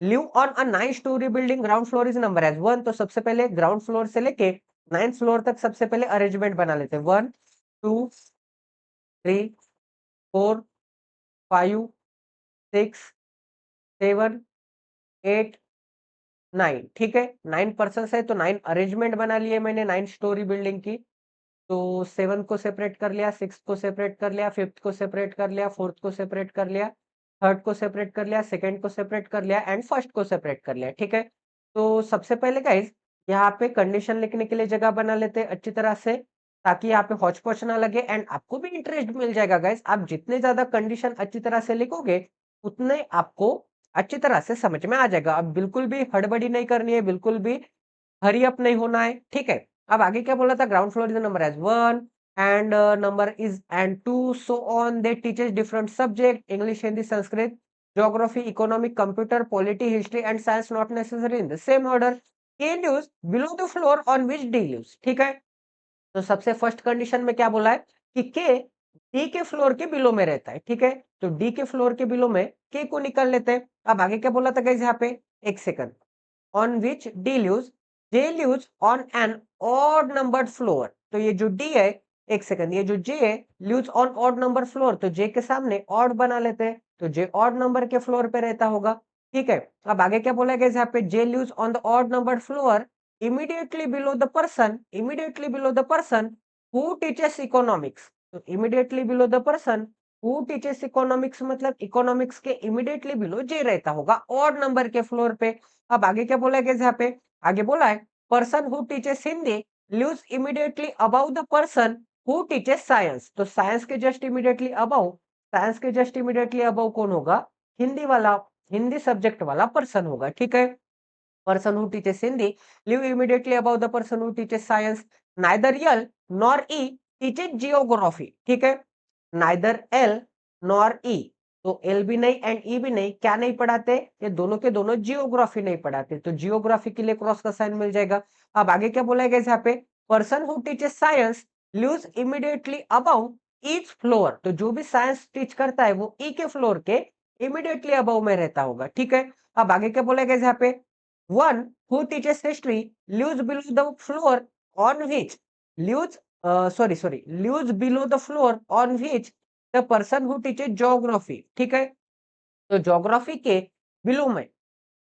live on a 9 storey building, ground floor is number as 1। तो सबसे पहले ग्राउंड फ्लोर से लेके 9th फ्लोर तक सबसे पहले अरेंजमेंट बना लेते हैं। 1 2 3 4 5 6 7 8 9, ठीक है। 9 है तो 9 अरेंजमेंट बना लिए मैंने 9 स्टोरी बिल्डिंग की। तो 7 को सेपरेट कर लिया, 6 को सेपरेट कर लिया, 5th को सेपरेट कर लिया, 4th को सेपरेट कर लिया, 3rd को सेपरेट कर लिया, 2nd को सेपरेट कर लिया एंड फर्स्ट को सेपरेट कर लिया, ठीक है। तो सबसे पहले गाइस, यहाँ पे कंडीशन लिखने के लिए जगह बना लेते हैं अच्छी तरह से, ताकि यहाँ पे हौच पौच ना लगे एंड आपको भी इंटरेस्ट मिल जाएगा गाइस। आप जितने ज्यादा कंडीशन अच्छी तरह से लिखोगे, उतने आपको अच्छी तरह से समझ में आ जाएगा। अब बिल्कुल भी हड़बड़ी नहीं करनी है, बिल्कुल भी हरी अप नहीं होना है, ठीक है। अब आगे क्या बोला था, ground floor is number as 1 and number is and 2 so on. They teaches different subject, English, Hindi, Sanskrit, geography, economic, computer, polity, history and science, not necessary in the same order. K lives below the floor on which D lives, ठीक है। तो सबसे फर्स्ट कंडीशन में क्या बोला है कि के डी के फ्लोर के बिलो में रहता है, ठीक है। तो डी के फ्लोर के बिलो में के को निकाल लेते हैं। अब आगे क्या बोला था गाइस, यहाँ पे एक second, on which D lives, J lives on an odd numbered floor। तो ये जो D है, एक सेकंड, ये जो J है lives on odd number floor, तो J के सामने odd बना लेते हैं, तो J odd नंबर के फ्लोर पे रहता होगा, ठीक है। अब आगे क्या बोला गया यहाँ पे, J lives on the odd numbered floor immediately below the person, immediately below the person who teaches economics। तो immediately below the person who teaches economics मतलब इकोनॉमिक्स के इमीडिएटली बिलो J रहता होगा ऑड नंबर के फ्लोर पे। अब आगे क्या बोला गया यहाँ पे, आगे बोला है person who teaches Hindi lives immediately above the person who teaches science. तो साइंस के जस्ट इमीडिएटली अबाउ, साइंस के जस्ट इमीडिएटली अबाउ कौन होगा, हिंदी वाला, हिंदी सब्जेक्ट वाला पर्सन होगा, ठीक है। Person who teaches Hindi live immediately above the person who teaches science. Neither L nor E teaches geography, ठीक है। नाइदर एल नॉर ई, तो एल भी नहीं एंड ई भी नहीं, क्या नहीं पढ़ाते, ये दोनों के दोनों जियोग्राफी नहीं पढ़ाते, तो जियोग्राफी के लिए क्रॉस का साइन मिल जाएगा। अब आगे क्या बोला गया यहाँ पे, person who teaches science lives immediately above each floor. तो जो भी साइंस टीच करता है वो ई के फ्लोर के इमीडिएटली अबाउ में रहता होगा, ठीक है। अब आगे क्या बोला गया यहाँ पे, one who teaches history lives below the floor on which lives lives below the floor on which the person who teaches geography, ठीक है। तो ज्योग्राफी के बिलो में,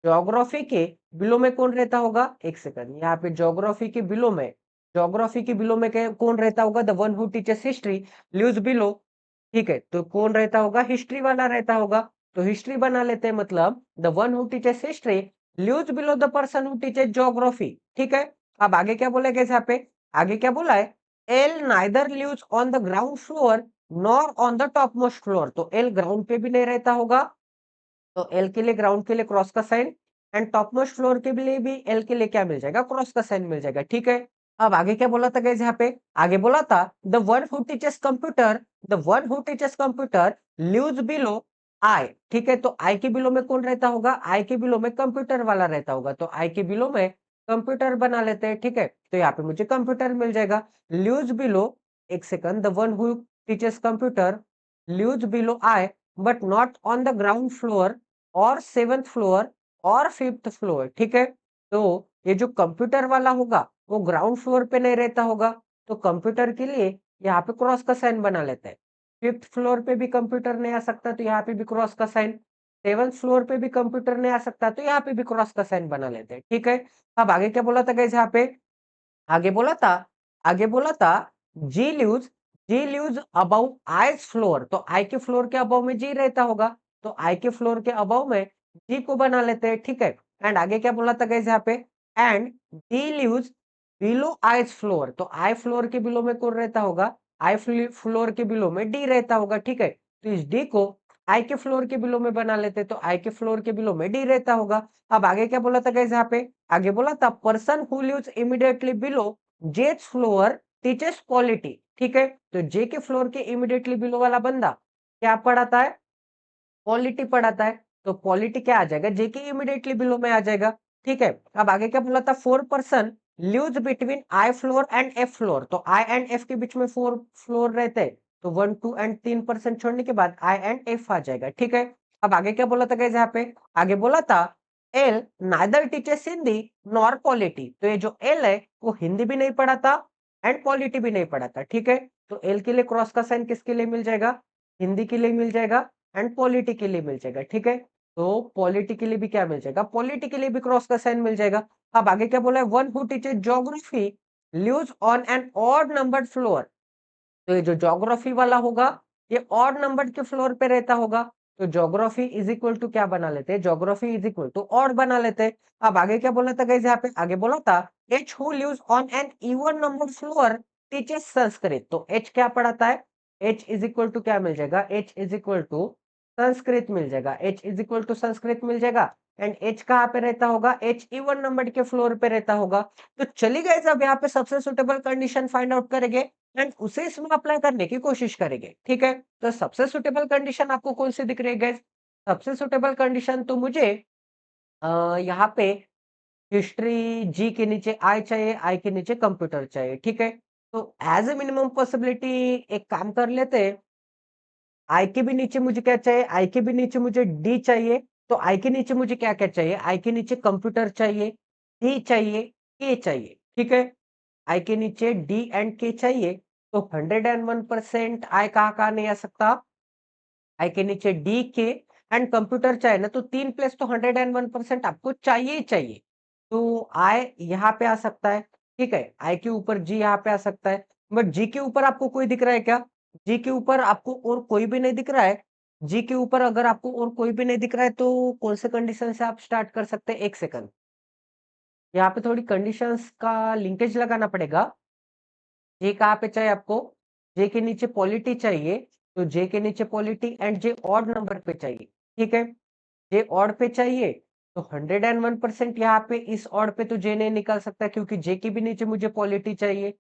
ज्योग्राफी के बिलो में कौन रहता होगा, एक सेकंड, यहाँ पे ज्योग्राफी के बिलो में, ज्योग्राफी के बिलो में कौन रहता होगा, the one who teaches history lives below, ठीक है। तो कौन रहता होगा, हिस्ट्री वाला रहता होगा। तो हिस्ट्री बना लेते हैं, मतलब the one who teaches history lives below the person who teaches geography, ठीक है। अब आगे क्या बोलेगा यहाँ पे, आगे क्या बोला है, L neither lives on the ground floor nor on the top most floor. तो एल ग्राउंड पे भी नहीं रहता होगा, तो एल के लिए, ग्राउंड के लिए क्रॉस का sign and top most floor के लिए भी एल के लिए क्या मिल जाएगा, क्रॉस का साइन मिल जाएगा, ठीक है। अब आगे क्या बोला था गाइस यहाँ पे, आगे बोला था the one who teaches computer, the one who teaches computer lives below I, ठीक है। तो आई के बिलो में कौन रहता होगा, आई के बिलो में कंप्यूटर वाला रहता होगा, तो आई के बिलो में कंप्यूटर बना लेते हैं, ठीक है। तो यहाँ पे मुझे कंप्यूटर मिल जाएगा, लिव्स बिलो, एक second, the one who teaches computer lives below I but not on the ground floor और 7th फ्लोर और 5th फ्लोर, ठीक है। तो ये जो कंप्यूटर वाला होगा वो ग्राउंड फ्लोर पे नहीं रहता होगा, तो कंप्यूटर के लिए यहाँ पे क्रॉस का साइन बना लेते हैं। 5th फ्लोर पे भी कंप्यूटर नहीं आ सकता, तो यहाँ पे भी क्रॉस का साइन। 7th फ्लोर पे भी कंप्यूटर नहीं आ सकता, तो यहाँ पे भी क्रॉस का साइन बना लेते हैं, ठीक है। अब आगे क्या बोला था गाइस यहाँ पे, आगे बोला था, आगे बोला था जी लिव्स जी लिव्स अबव आईज फ्लोर, तो आई के फ्लोर के अबव में जी रहता होगा, तो आई के फ्लोर के अबव में जी को बना लेते हैं, ठीक है। एंड आगे क्या बोला था गाइस यहाँ पे, and D lives below I's floor, तो आई फ्लोर के बिलो में कौन रहता होगा, आई फ्लोर के बिलो में डी रहता होगा, ठीक है। तो इस डी को आई के फ्लोर के बिलो में बना लेते, तो आई के फ्लोर के बिलो में डी रहता होगा। अब आगे क्या बोला था गाइस यहाँ पे, आगे बोला था person who lives immediately below J's floor teachers polity, ठीक है। तो जे के फ्लोर के इमीडिएटली बिलो वाला बंदा क्या पढ़ाता है, पॉलिटी पढ़ाता है, तो पॉलिटी क्या आ जाएगा, जे के इमीडिएटली बिलो में आ जाएगा, ठीक है। अब आगे क्या बोला था, 4 person lives between I floor and F floor, तो आई एंड एफ के बीच में 4 फ्लोर रहते हैं, तो 1 2 एंड 3 पर्सन छोड़ने के बाद आई एंड एफ आ जाएगा, ठीक है। अब आगे क्या बोला था गाइस यहाँ पे, आगे बोला था L neither teachers Hindi nor polity, तो ये जो एल है वो हिंदी भी नहीं पढ़ाता एंड पॉलिटी भी नहीं पढ़ाता, ठीक है। तो एल के लिए क्रॉस का साइन किसके लिए मिल जाएगा, हिंदी के लिए मिल जाएगा एंड पॉलिटी के लिए मिल जाएगा, ठीक है। तो पॉलिटी के लिए भी क्या मिल जाएगा, पॉलिटी के लिए भी क्रॉस का साइन मिल जाएगा। अब आगे क्या बोला है, one who teacher geography lives on an odd numbered floor, तो ये जो ज्योग्राफी वाला होगा ये ऑड नंबर के फ्लोर पे रहता होगा, तो ज्योग्राफी इज इक्वल टू क्या बना लेते हैं, geography is equal to odd बना लेते हैं। अब आगे क्या बोला था गाइस यहाँ पे, आगे बोला था H who lives on an even number floor teachers Sanskrit, तो एच क्या पढ़ाता है, एच इज इक्वल टू क्या मिल जाएगा, H is equal to Sanskrit मिल जाएगा, H is equal to Sanskrit मिल जाएगा। एंड एच कहाँ पे रहता होगा, एच इवन नंबर के फ्लोर पे रहता होगा। तो चलिए गाइस अब यहाँ पे सबसे सुटेबल कंडीशन फाइंड आउट करेंगे एंड उसे इसमें अप्लाई करने की कोशिश करेंगे, ठीक है। तो सबसे सुटेबल कंडीशन आपको कौन सी दिख रही है गाइस, सबसे सुटेबल कंडीशन तो मुझे यहाँ पे हिस्ट्री जी के नीचे आई चाहिए, आई के नीचे कंप्यूटर चाहिए, ठीक है। तो एज ए मिनिमम पॉसिबिलिटी एक काम कर लेते हैं, आई के भी नीचे मुझे क्या चाहिए, आई के भी नीचे मुझे डी चाहिए, तो आई के नीचे मुझे क्या क्या चाहिए, आई के नीचे कंप्यूटर चाहिए, डी चाहिए, के चाहिए, ठीक है। आई के नीचे डी एंड के चाहिए, तो 101% आई कहाँ नहीं आ सकता, आई के नीचे डी के एंड कंप्यूटर चाहिए ना, तो 3 प्लस तो 101% आपको चाहिए ही चाहिए। तो आई यहाँ पे आ सकता है, ठीक है, आई के ऊपर जी यहाँ पे आ सकता है, बट जी के ऊपर आपको कोई दिख रहा है क्या, जी के ऊपर आपको और कोई भी नहीं दिख रहा है। जी के ऊपर अगर आपको और कोई भी नहीं दिख रहा है तो कौन से कंडीशन से आप स्टार्ट कर सकते हैं, एक सेकंड, यहाँ पे थोड़ी कंडीशंस का लिंकेज लगाना पड़ेगा। जे कहाँ पे चाहिए आपको, जे के नीचे पॉलिटी चाहिए, तो जे के नीचे polity and J odd number पे चाहिए, ठीक है। जे ऑड पे चाहिए, तो 101% यहाँ पे इस ऑड पे तो जे नहीं निकल सकता क्योंकि जे के भी नीचे मुझे पॉलिटी चाहिए।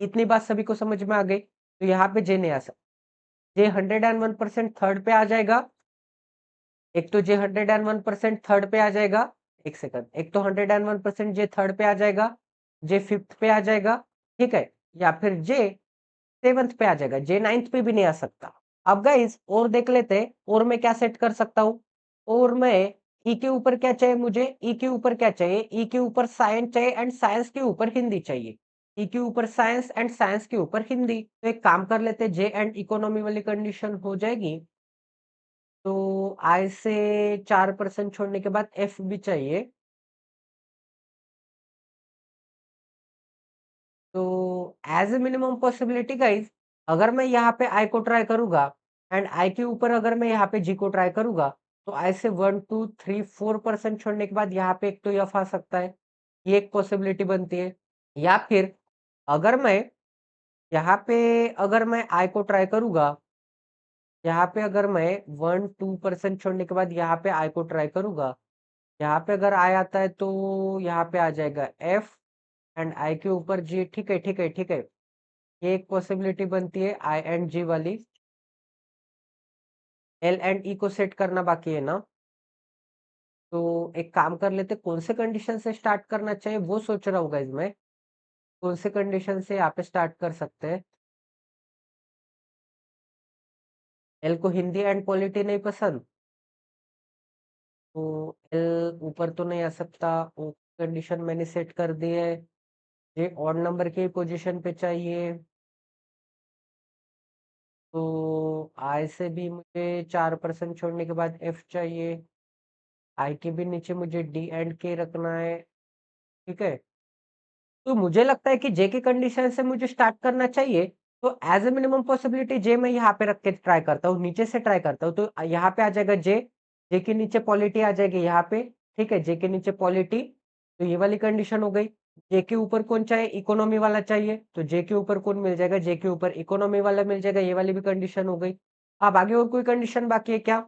इतनी बात सभी को समझ में आ गई, तो यहाँ पे जे नहीं आ सकता, जे 101% थर्ड पे आ जाएगा, एक तो जे 101% थर्ड पे आ जाएगा, एक सेकंड, एक तो 101% जे थर्ड पे आ जाएगा, जे फिफ्थ पे आ जाएगा, ठीक है, या फिर जे सेवंथ पे आ जाएगा, जे नाइन्थ पे भी नहीं आ सकता। अब गाइस और देख लेते हैं, और मैं क्या सेट कर सकता हूँ, और मैं ई के ऊपर क्या चाहिए, मुझे ई के ऊपर क्या चाहिए, ई के ऊपर साइंस चाहिए एंड साइंस के ऊपर हिंदी चाहिए, ई के ऊपर साइंस एंड साइंस के ऊपर हिंदी। तो एक काम कर लेते हैं, जे एंड इकोनॉमी वाली कंडीशन हो जाएगी, तो आई से 4% छोड़ने के बाद एफ भी चाहिए, तो as a minimum possibility guys, अगर मैं यहाँ पे आई को ट्राई करूंगा एंड आई के ऊपर अगर मैं यहाँ पे जी को ट्राई करूंगा, तो आई से 1 2 3 4% छोड़ने के बाद यहाँ पे एक तो एफ आ सकता है, ये एक पॉसिबिलिटी बनती है। या फिर अगर मैं यहाँ पे अगर मैं आई को ट्राई करूंगा, यहाँ पे अगर मैं 1 2% छोड़ने के बाद यहाँ पे आई को ट्राई करूंगा, यहाँ पे अगर आई आता है तो यहाँ पे आ जाएगा एफ एंड आई के ऊपर जी, ठीक है ठीक है ठीक है, ये एक पॉसिबिलिटी बनती है आई एंड जी वाली। एल एंड ई को सेट करना बाकी है ना, तो एक काम कर लेते, कौन से कंडीशन से स्टार्ट करना चाहिए वो सोच रहा हूँ गाइस मैं, कौन से कंडीशन से यहाँ पे स्टार्ट कर सकते हैं। एल को हिंदी एंड पॉलिटी नहीं पसंद, तो एल ऊपर तो नहीं आ सकता, वो कंडीशन मैंने सेट कर दी है। ये ऑड नंबर की पोजीशन पे चाहिए, तो आई से भी मुझे 4% छोड़ने के बाद एफ चाहिए, आई के भी नीचे मुझे डी एंड के रखना है, ठीक है। तो मुझे लगता है कि जे के कंडीशन से मुझे स्टार्ट करना चाहिए, तो एज ए मिनिमम पॉसिबिलिटी जे मैं यहाँ पे रख के ट्राई करता हूँ, नीचे से ट्राई करता हूँ, तो यहाँ पे आ जाएगा जे, जे के नीचे पॉलिटी आ जाएगी यहाँ पे, ठीक है, जे के नीचे पॉलिटी, तो ये वाली कंडीशन हो गई। जे के ऊपर कौन चाहिए, इकोनॉमी वाला चाहिए, तो जे के ऊपर कौन मिल जाएगा, जे के ऊपर इकोनॉमी वाला मिल जाएगा, ये वाली भी कंडीशन हो गई। अब आगे और कोई कंडीशन बाकी है क्या?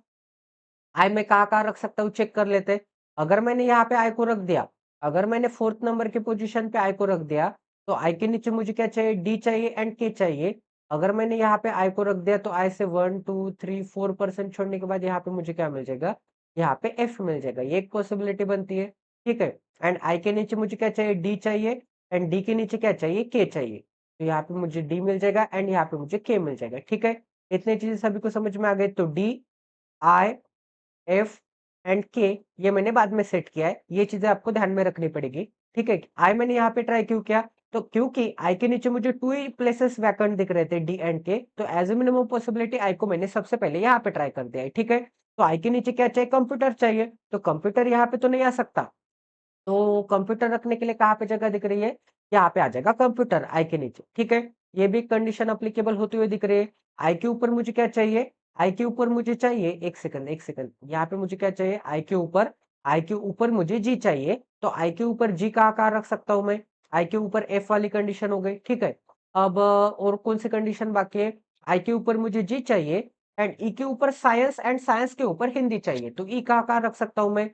आई मैं कहाँ रख सकता हूँ, चेक कर लेते हैं। अगर मैंने यहाँ पे आई को रख दिया, अगर मैंने 4th नंबर की पोजीशन पे आई को रख दिया, तो आई के नीचे मुझे क्या चाहिए, डी चाहिए एंड के चाहिए। अगर मैंने यहाँ पे आई को रख दिया, तो आई से 1 2 3 4% छोड़ने के बाद यहाँ पे मुझे क्या मिल जाएगा, यहाँ पे एफ मिल जाएगा। ये एक पॉसिबिलिटी बनती है, ठीक है। एंड आई के नीचे मुझे क्या चाहिए, डी चाहिए, एंड डी के नीचे क्या चाहिए, के चाहिए। तो यहाँ पे मुझे डी मिल जाएगा एंड यहाँ पे मुझे के मिल जाएगा, ठीक है। इतनी चीजें सभी को समझ में आ गई। तो डी, आई, एफ एंड के ये मैंने बाद में सेट किया है, ये चीजें आपको ध्यान में रखनी पड़ेगी, ठीक है। आई मैंने यहाँ पे ट्राई क्यों किया, तो क्योंकि आई के नीचे मुझे 2 ही प्लेसेस वैकेंट दिख रहे थे, डी एंड के, तो as a minimum possibility I को मैंने सबसे पहले यहाँ पे ट्राई कर दिया है, ठीक है। तो आई के नीचे क्या चाहिए, कंप्यूटर चाहिए, तो कंप्यूटर यहाँ पे तो नहीं आ सकता, तो कंप्यूटर रखने के लिए कहाँ पे जगह दिख रही है, यहाँ पे आ जाएगा कंप्यूटर आई के नीचे, ठीक है। ये भी कंडीशन अप्लीकेबल होती हुई दिख रही है। आई के ऊपर मुझे क्या चाहिए, आई के ऊपर मुझे चाहिए, एक सेकंड एक सेकंड, यहाँ पे मुझे क्या चाहिए, आई के ऊपर, आई के ऊपर मुझे जी चाहिए, तो आई के ऊपर जी कहाँ रख सकता हूँ मैं, आई के ऊपर एफ वाली कंडीशन हो गई, ठीक है। अब और कौन सी कंडीशन बाकी है, आई के ऊपर मुझे जी चाहिए एंड ई के ऊपर साइंस एंड साइंस के ऊपर हिंदी चाहिए, तो ई कहाँ रख सकता हूँ मैं।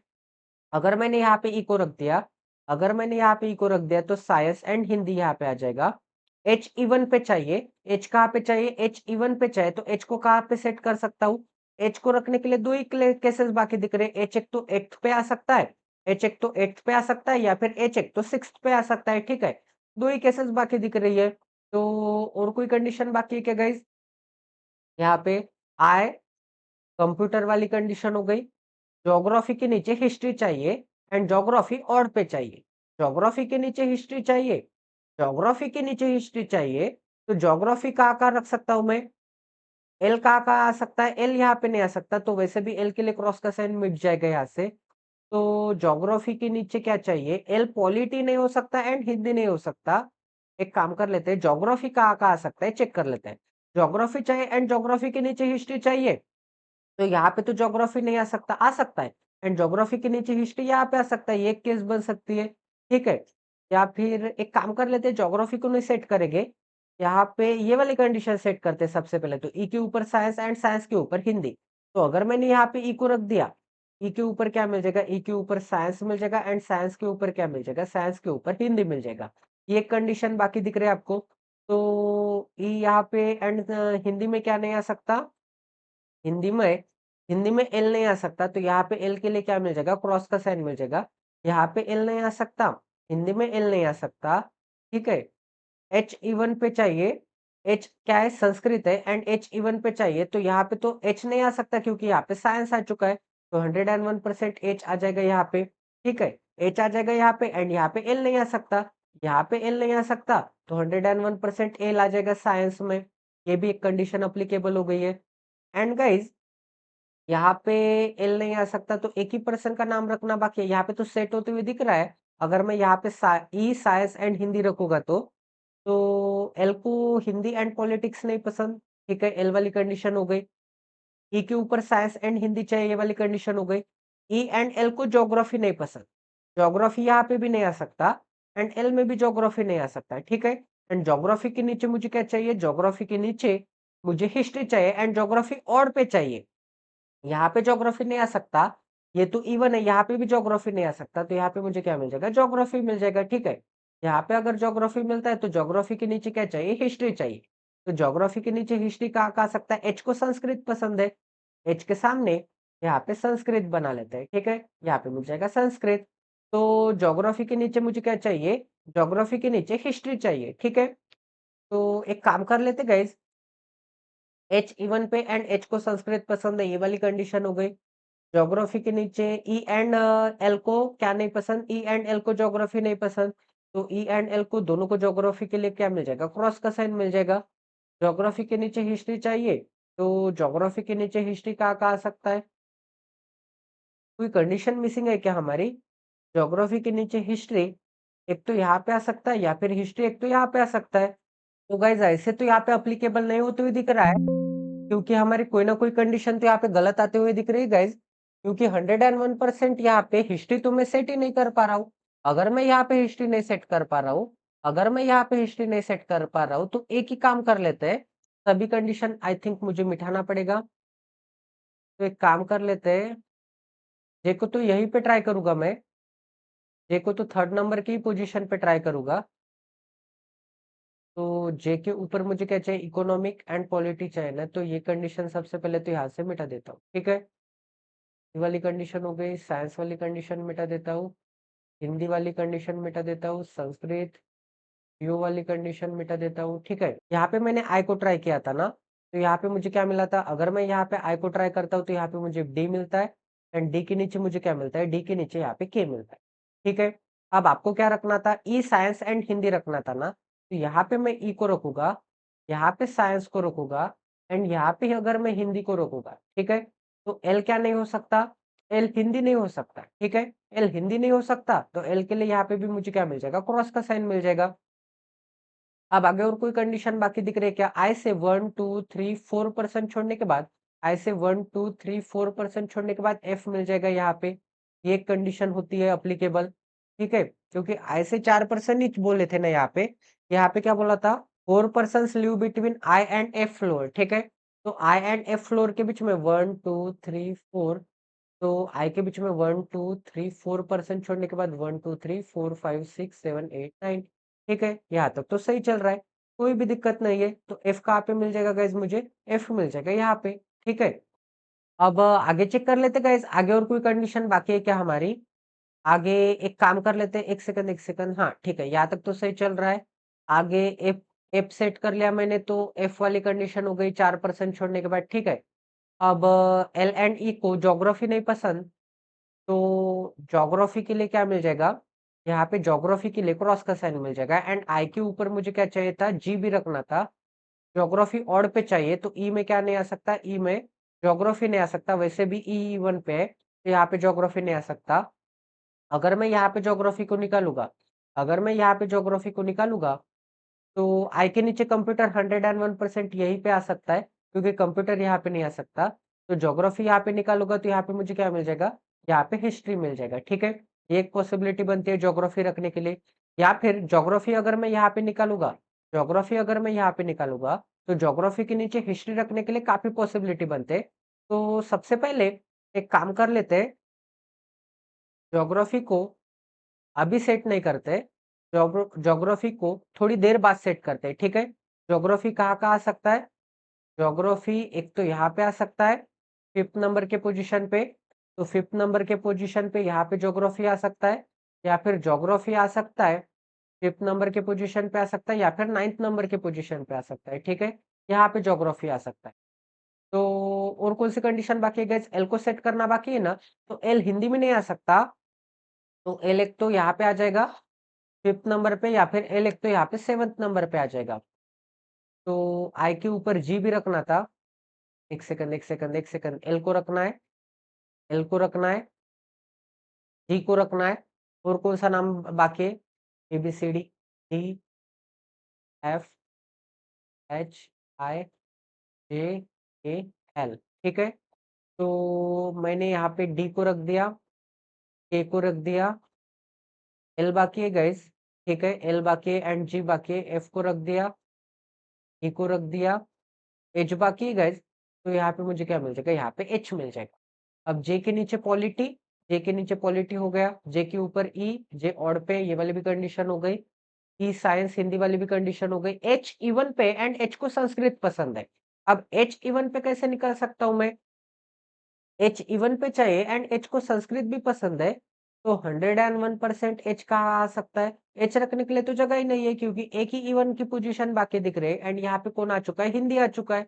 अगर मैंने यहाँ पे ई को रख दिया, अगर मैंने यहाँ पे ई को रख दिया, तो साइंस एंड हिंदी यहाँ पे आ जाएगा। एच इवन पे चाहिए, एच कहाँ पे चाहिए, एच इवन पे चाहिए, तो एच को कहाँ पे सेट कर सकता हूँ। एच को रखने के लिए दो ही केसेस बाकी दिख रहे हैं, एच एक तो 8th पे आ सकता है, एच एक तो 8th पे आ सकता है, या फिर एच एक तो 6th पे आ सकता है, ठीक है। दो ही केसेस बाकी दिख रही है। तो और कोई कंडीशन बाकी है क्या गाइस, यहाँ पे आए कंप्यूटर वाली कंडीशन हो गई। ज्योग्राफी के नीचे हिस्ट्री चाहिए एंड ज्योग्राफी और पे चाहिए, ज्योग्राफी के नीचे हिस्ट्री चाहिए, ज्योग्राफी के नीचे हिस्ट्री चाहिए, तो ज्योग्राफी कहाँ रख सकता हूं मैं, एल कहाँ आ सकता है, एल यहाँ पे नहीं आ सकता, तो वैसे भी एल के लिए क्रॉस का साइन मिट जाएगा यहाँ से। तो ज्योग्राफी के नीचे क्या चाहिए, एल पॉलिटी नहीं हो सकता एंड हिंदी नहीं हो सकता। एक काम कर लेते हैं, ज्योग्राफी कहाँ आ सकता है चेक कर लेते हैं। ज्योग्राफी चाहिए एंड ज्योग्राफी के नीचे हिस्ट्री चाहिए, तो यहाँ पे तो ज्योग्राफी नहीं आ सकता है एंड ज्योग्राफी के नीचे हिस्ट्री यहाँ पे आ सकता है, ये एक केस बन सकती है, ठीक है। या फिर एक काम कर लेते हैं, ज्योग्राफी को नहीं सेट करेंगे, यहाँ पे ये वाली कंडीशन सेट करते हैं सबसे पहले, तो ई के ऊपर साइंस एंड साइंस के ऊपर हिंदी। तो अगर मैंने यहाँ पे ई को रख दिया, ई के ऊपर क्या मिल जाएगा, ई के ऊपर साइंस मिल जाएगा एंड साइंस के ऊपर क्या मिल जाएगा, साइंस के ऊपर हिंदी मिल जाएगा। ये कंडीशन बाकी दिख रहा है आपको। तो ई यहाँ पे एंड हिंदी में क्या नहीं आ सकता, हिंदी में, हिंदी में एल नहीं आ सकता, तो यहाँ पे एल के लिए क्या मिल जाएगा, क्रॉस का साइन मिल जाएगा। यहाँ पे एल नहीं आ सकता, हिंदी में एल नहीं आ सकता, ठीक है। एच इवन पे चाहिए, एच क्या है, संस्कृत है एंड एच इवन पे चाहिए, तो यहाँ पे तो एच नहीं आ सकता क्योंकि यहाँ पे साइंस आ चुका है, तो 101% एच आ जाएगा यहाँ पे, ठीक है। एच आ जाएगा यहाँ पे एंड यहाँ पे एल नहीं आ सकता, यहाँ पे एल नहीं आ सकता, तो 101% एल आ जाएगा साइंस में। ये भी एक कंडीशन अप्लीकेबल हो गई है। एंड गाइज यहाँ पे एल नहीं आ सकता, तो एक ही पर्सन का नाम रखना बाकी है, यहाँ पे तो सेट होते हुए दिख रहा है। अगर मैं यहाँ पे ई साइंस एंड हिंदी रखूंगा, तो एल को हिंदी एंड पॉलिटिक्स नहीं पसंद, ठीक है, एल वाली कंडीशन हो गई। ई के ऊपर साइंस एंड हिंदी चाहिए, ये वाली कंडीशन हो गई। ई एंड एल को ज्योग्राफी नहीं पसंद, ज्योग्राफी यहाँ पे भी नहीं आ सकता एंड एल में भी ज्योग्राफी नहीं आ सकता, ठीक है। एंड ज्योग्राफी के नीचे मुझे क्या चाहिए, ज्योग्राफी के नीचे मुझे हिस्ट्री चाहिए एंड ज्योग्राफी और पे चाहिए। यहाँ पे ज्योग्राफी नहीं आ सकता, ये तो इवन है, यहाँ पे भी ज्योग्राफी नहीं आ सकता, तो यहाँ पे मुझे क्या मिल जाएगा, ज्योग्राफी मिल जाएगा, ठीक है। यहाँ पे अगर ज्योग्राफी मिलता है, तो ज्योग्राफी के नीचे क्या चाहिए, हिस्ट्री चाहिए, तो ज्योग्राफी के नीचे हिस्ट्री कहाँ आ सकता है, एच को संस्कृत पसंद है, एच के सामने यहाँ पे संस्कृत बना लेते हैं, ठीक है, यहाँ पे मिल जाएगा संस्कृत। तो ज्योग्राफी के नीचे मुझे क्या चाहिए, ज्योग्राफी के नीचे हिस्ट्री चाहिए, ठीक है। तो एक काम कर लेते गाइस, एच इवन पे एंड एच को संस्कृत पसंद है, ये वाली कंडीशन हो गई। ज्योग्राफी के नीचे ई एंड एल को क्या नहीं पसंद, ई एंड एल को ज्योग्राफी नहीं पसंद, तो ई एंड एल को दोनों को ज्योग्राफी के लिए क्या मिल जाएगा, क्रॉस का साइन मिल जाएगा। ज्योग्राफी के नीचे हिस्ट्री चाहिए, तो ज्योग्राफी के नीचे हिस्ट्री कहाँ आ सकता है, कोई कंडीशन मिसिंग है क्या हमारी। ज्योग्राफी के नीचे हिस्ट्री एक तो यहाँ पे आ सकता है, या फिर हिस्ट्री एक तो यहाँ पे आ सकता है। तो गाइज ऐसे तो यहाँ पे अप्लीकेबल नहीं होते हुए दिख रहा है, क्योंकि हमारी कोई ना कोई कंडीशन तो यहाँ पे गलत आते हुए दिख रही है गाइज। क्योंकि 101% यहाँ पे हिस्ट्री तो मैं सेट ही नहीं कर पा रहा हूँ। अगर मैं यहाँ पे हिस्ट्री नहीं सेट कर पा रहा हूँ, अगर मैं यहाँ पे हिस्ट्री नहीं सेट कर पा रहा हूँ, तो एक ही काम कर लेते हैं। सभी कंडीशन आई थिंक मुझे मिटाना पड़ेगा। तो एक काम कर लेते हैं, देखो तो यहीं पे ट्राई करूंगा मैं। देखो तो थर्ड नंबर की पोजीशन पे ट्राई करूंगा। तो जे के ऊपर मुझे क्या चाहिए, इकोनॉमिक एंड पॉलिटी चाहिए ना, तो ये कंडीशन सबसे पहले तो यहाँ से मिटा देता हूँ, ठीक है। ये वाली कंडीशन हो गई, साइंस वाली कंडीशन मिटा देता हूँ, हिंदी वाली कंडीशन मिटा देता हूँ, संस्कृत यो वाली कंडीशन मिटा देता हूँ, ठीक है। यहाँ पे मैंने आई को ट्राई किया था ना, तो यहाँ पे मुझे क्या मिला था, अगर मैं यहाँ पे आई को ट्राई करता हूँ तो यहाँ पे मुझे डी मिलता है, एंड डी के नीचे मुझे क्या मिलता है, डी के नीचे यहाँ पे के मिलता है, ठीक है। अब आपको क्या रखना था, ई साइंस एंड हिंदी रखना था ना, तो यहाँ पे मैं ई को रखूंगा, यहाँ पे साइंस को रखूंगा, एंड यहाँ पे अगर मैं हिंदी को रखूंगा, ठीक है। तो एल क्या नहीं हो सकता, एल हिंदी नहीं हो सकता, ठीक है। एल हिंदी नहीं हो सकता, तो एल के लिए यहाँ पे भी मुझे क्या मिल जाएगा, क्रॉस का साइन मिल जाएगा। अब आगे और कोई कंडीशन बाकी दिख रही है क्या, आई से 1 2 3 4% छोड़ने के बाद, आई से 1 2 3 4% छोड़ने के बाद एफ मिल जाएगा यहाँ पे। ये एक कंडीशन होती है अप्लीकेबल, ठीक है, क्योंकि आई से 4% ही बोले थे ना यहाँ पे क्या बोला था, 4% live between I and F floor, ठीक है। तो आई एंड एफ फ्लोर के बीच में 1 2 3 4, तो आई के बीच में 1 2 3 4% छोड़ने के बाद 1 2 3 4 5 6 7 8 9, ठीक है। यहाँ तक तो सही चल रहा है, कोई भी दिक्कत नहीं है। तो एफ कहाँ पे मिल जाएगा गाइज, मुझे एफ मिल जाएगा यहाँ पे, ठीक है। अब आगे चेक कर लेते गाइज, आगे और कोई कंडीशन बाकी है क्या हमारी। आगे एक काम कर लेते हैं, एक सेकंड एक सेकंड, हाँ ठीक है, यहाँ तक तो सही चल रहा है। आगे एफ एफ सेट कर लिया मैंने, तो एफ वाली कंडीशन हो गई 4% छोड़ने के बाद, ठीक है। अब एल एंड ई को ज्योग्राफी नहीं पसंद, तो ज्योग्राफी के लिए क्या मिल जाएगा, यहाँ पे ज्योग्राफी के लिए क्रॉस का साइन मिल जाएगा, एंड आई के ऊपर मुझे क्या चाहिए था, जी भी रखना था। ज्योग्राफी ऑड पे चाहिए, तो ई में क्या नहीं आ सकता, ई में ज्योग्राफी नहीं आ सकता, वैसे भी ई वन पे है, तो यहाँ पे ज्योग्राफी नहीं आ सकता। अगर मैं यहाँ पे ज्योग्राफी को निकालूंगा, अगर मैं यहाँ पे ज्योग्राफी को निकालूंगा, तो आई के नीचे कंप्यूटर 101% यहीं पे आ सकता है, क्योंकि कंप्यूटर यहाँ पे नहीं आ सकता। तो ज्योग्राफी यहाँ पे निकालूंगा, तो यहाँ पे मुझे क्या मिल जाएगा, यहाँ पे हिस्ट्री मिल जाएगा, ठीक है। ये एक पॉसिबिलिटी बनती है ज्योग्राफी रखने के लिए। या फिर ज्योग्राफी अगर मैं यहाँ पे निकालूंगा, ज्योग्राफी अगर मैं यहाँ पे निकालूंगा, तो ज्योग्राफी के नीचे हिस्ट्री रखने के लिए काफी पॉसिबिलिटी बनते हैं। तो सबसे पहले एक काम कर लेते हैं, ज्योग्राफी को अभी सेट नहीं करते, ज्योग्राफी को थोड़ी देर बाद सेट करते हैं, ठीक है। ज्योग्राफी कहाँ कहाँ आ सकता है, ज्योग्राफी एक तो यहाँ पे आ सकता है, फिफ्थ नंबर के पोजीशन पे। तो फिफ्थ नंबर के पोजीशन पे यहाँ पे ज्योग्राफी आ सकता है, या फिर ज्योग्राफी आ सकता है, फिफ्थ नंबर के पोजीशन पे आ सकता है, या फिर नाइन्थ नंबर के पोजीशन पे आ सकता है, ठीक है। यहाँ पे ज्योग्राफी आ सकता है। तो और कौन सी कंडीशन बाकी है गाइस, एल को सेट करना बाकी है ना, तो एल हिंदी में नहीं आ सकता, तो एल एक तो यहाँ पे आ जाएगा फिफ्थ नंबर पे, या फिर एल एक तो यहाँ पे सेवंथ नंबर पे आ जाएगा। तो आई के ऊपर जी भी रखना था, एक सेकंड एक सेकंड एक सेकंड, एल को रखना है, एल को रखना है, जी को रखना है। और कौन सा नाम बाकी है, A B C D, D F H I J K L, ठीक है। तो मैंने यहाँ पे डी को रख दिया, के को रख दिया, एल बाकी है गाइस, ठीक है, एल बाकी है एंड जी बाकी है, एफ को रख दिया, ई को रख दिया, एच बाकी है गाइस। तो यहाँ पे मुझे क्या मिल जाएगा, यहाँ पे एच मिल जाएगा। अब जे के नीचे पॉलिटी, जे के नीचे पॉलिटी हो गया, जे के ऊपर ई, जे ऑड पे, ये वाली भी कंडीशन हो गई। ई साइंस हिंदी वाली भी कंडीशन हो गई। एच इवन पे, एंड एच को संस्कृत पसंद है। अब एच इवन पे कैसे निकाल सकता हूं मैं, एच इवन पे चाहिए एंड एच को संस्कृत भी पसंद है, तो 101% एच कहाँ आ सकता है, एच रखने के लिए तो जगह ही नहीं है, क्योंकि एक ही इवन की पोजीशन बाकी दिख रहे हैं, एंड यहाँ पे कौन आ चुका है, हिंदी आ चुका है।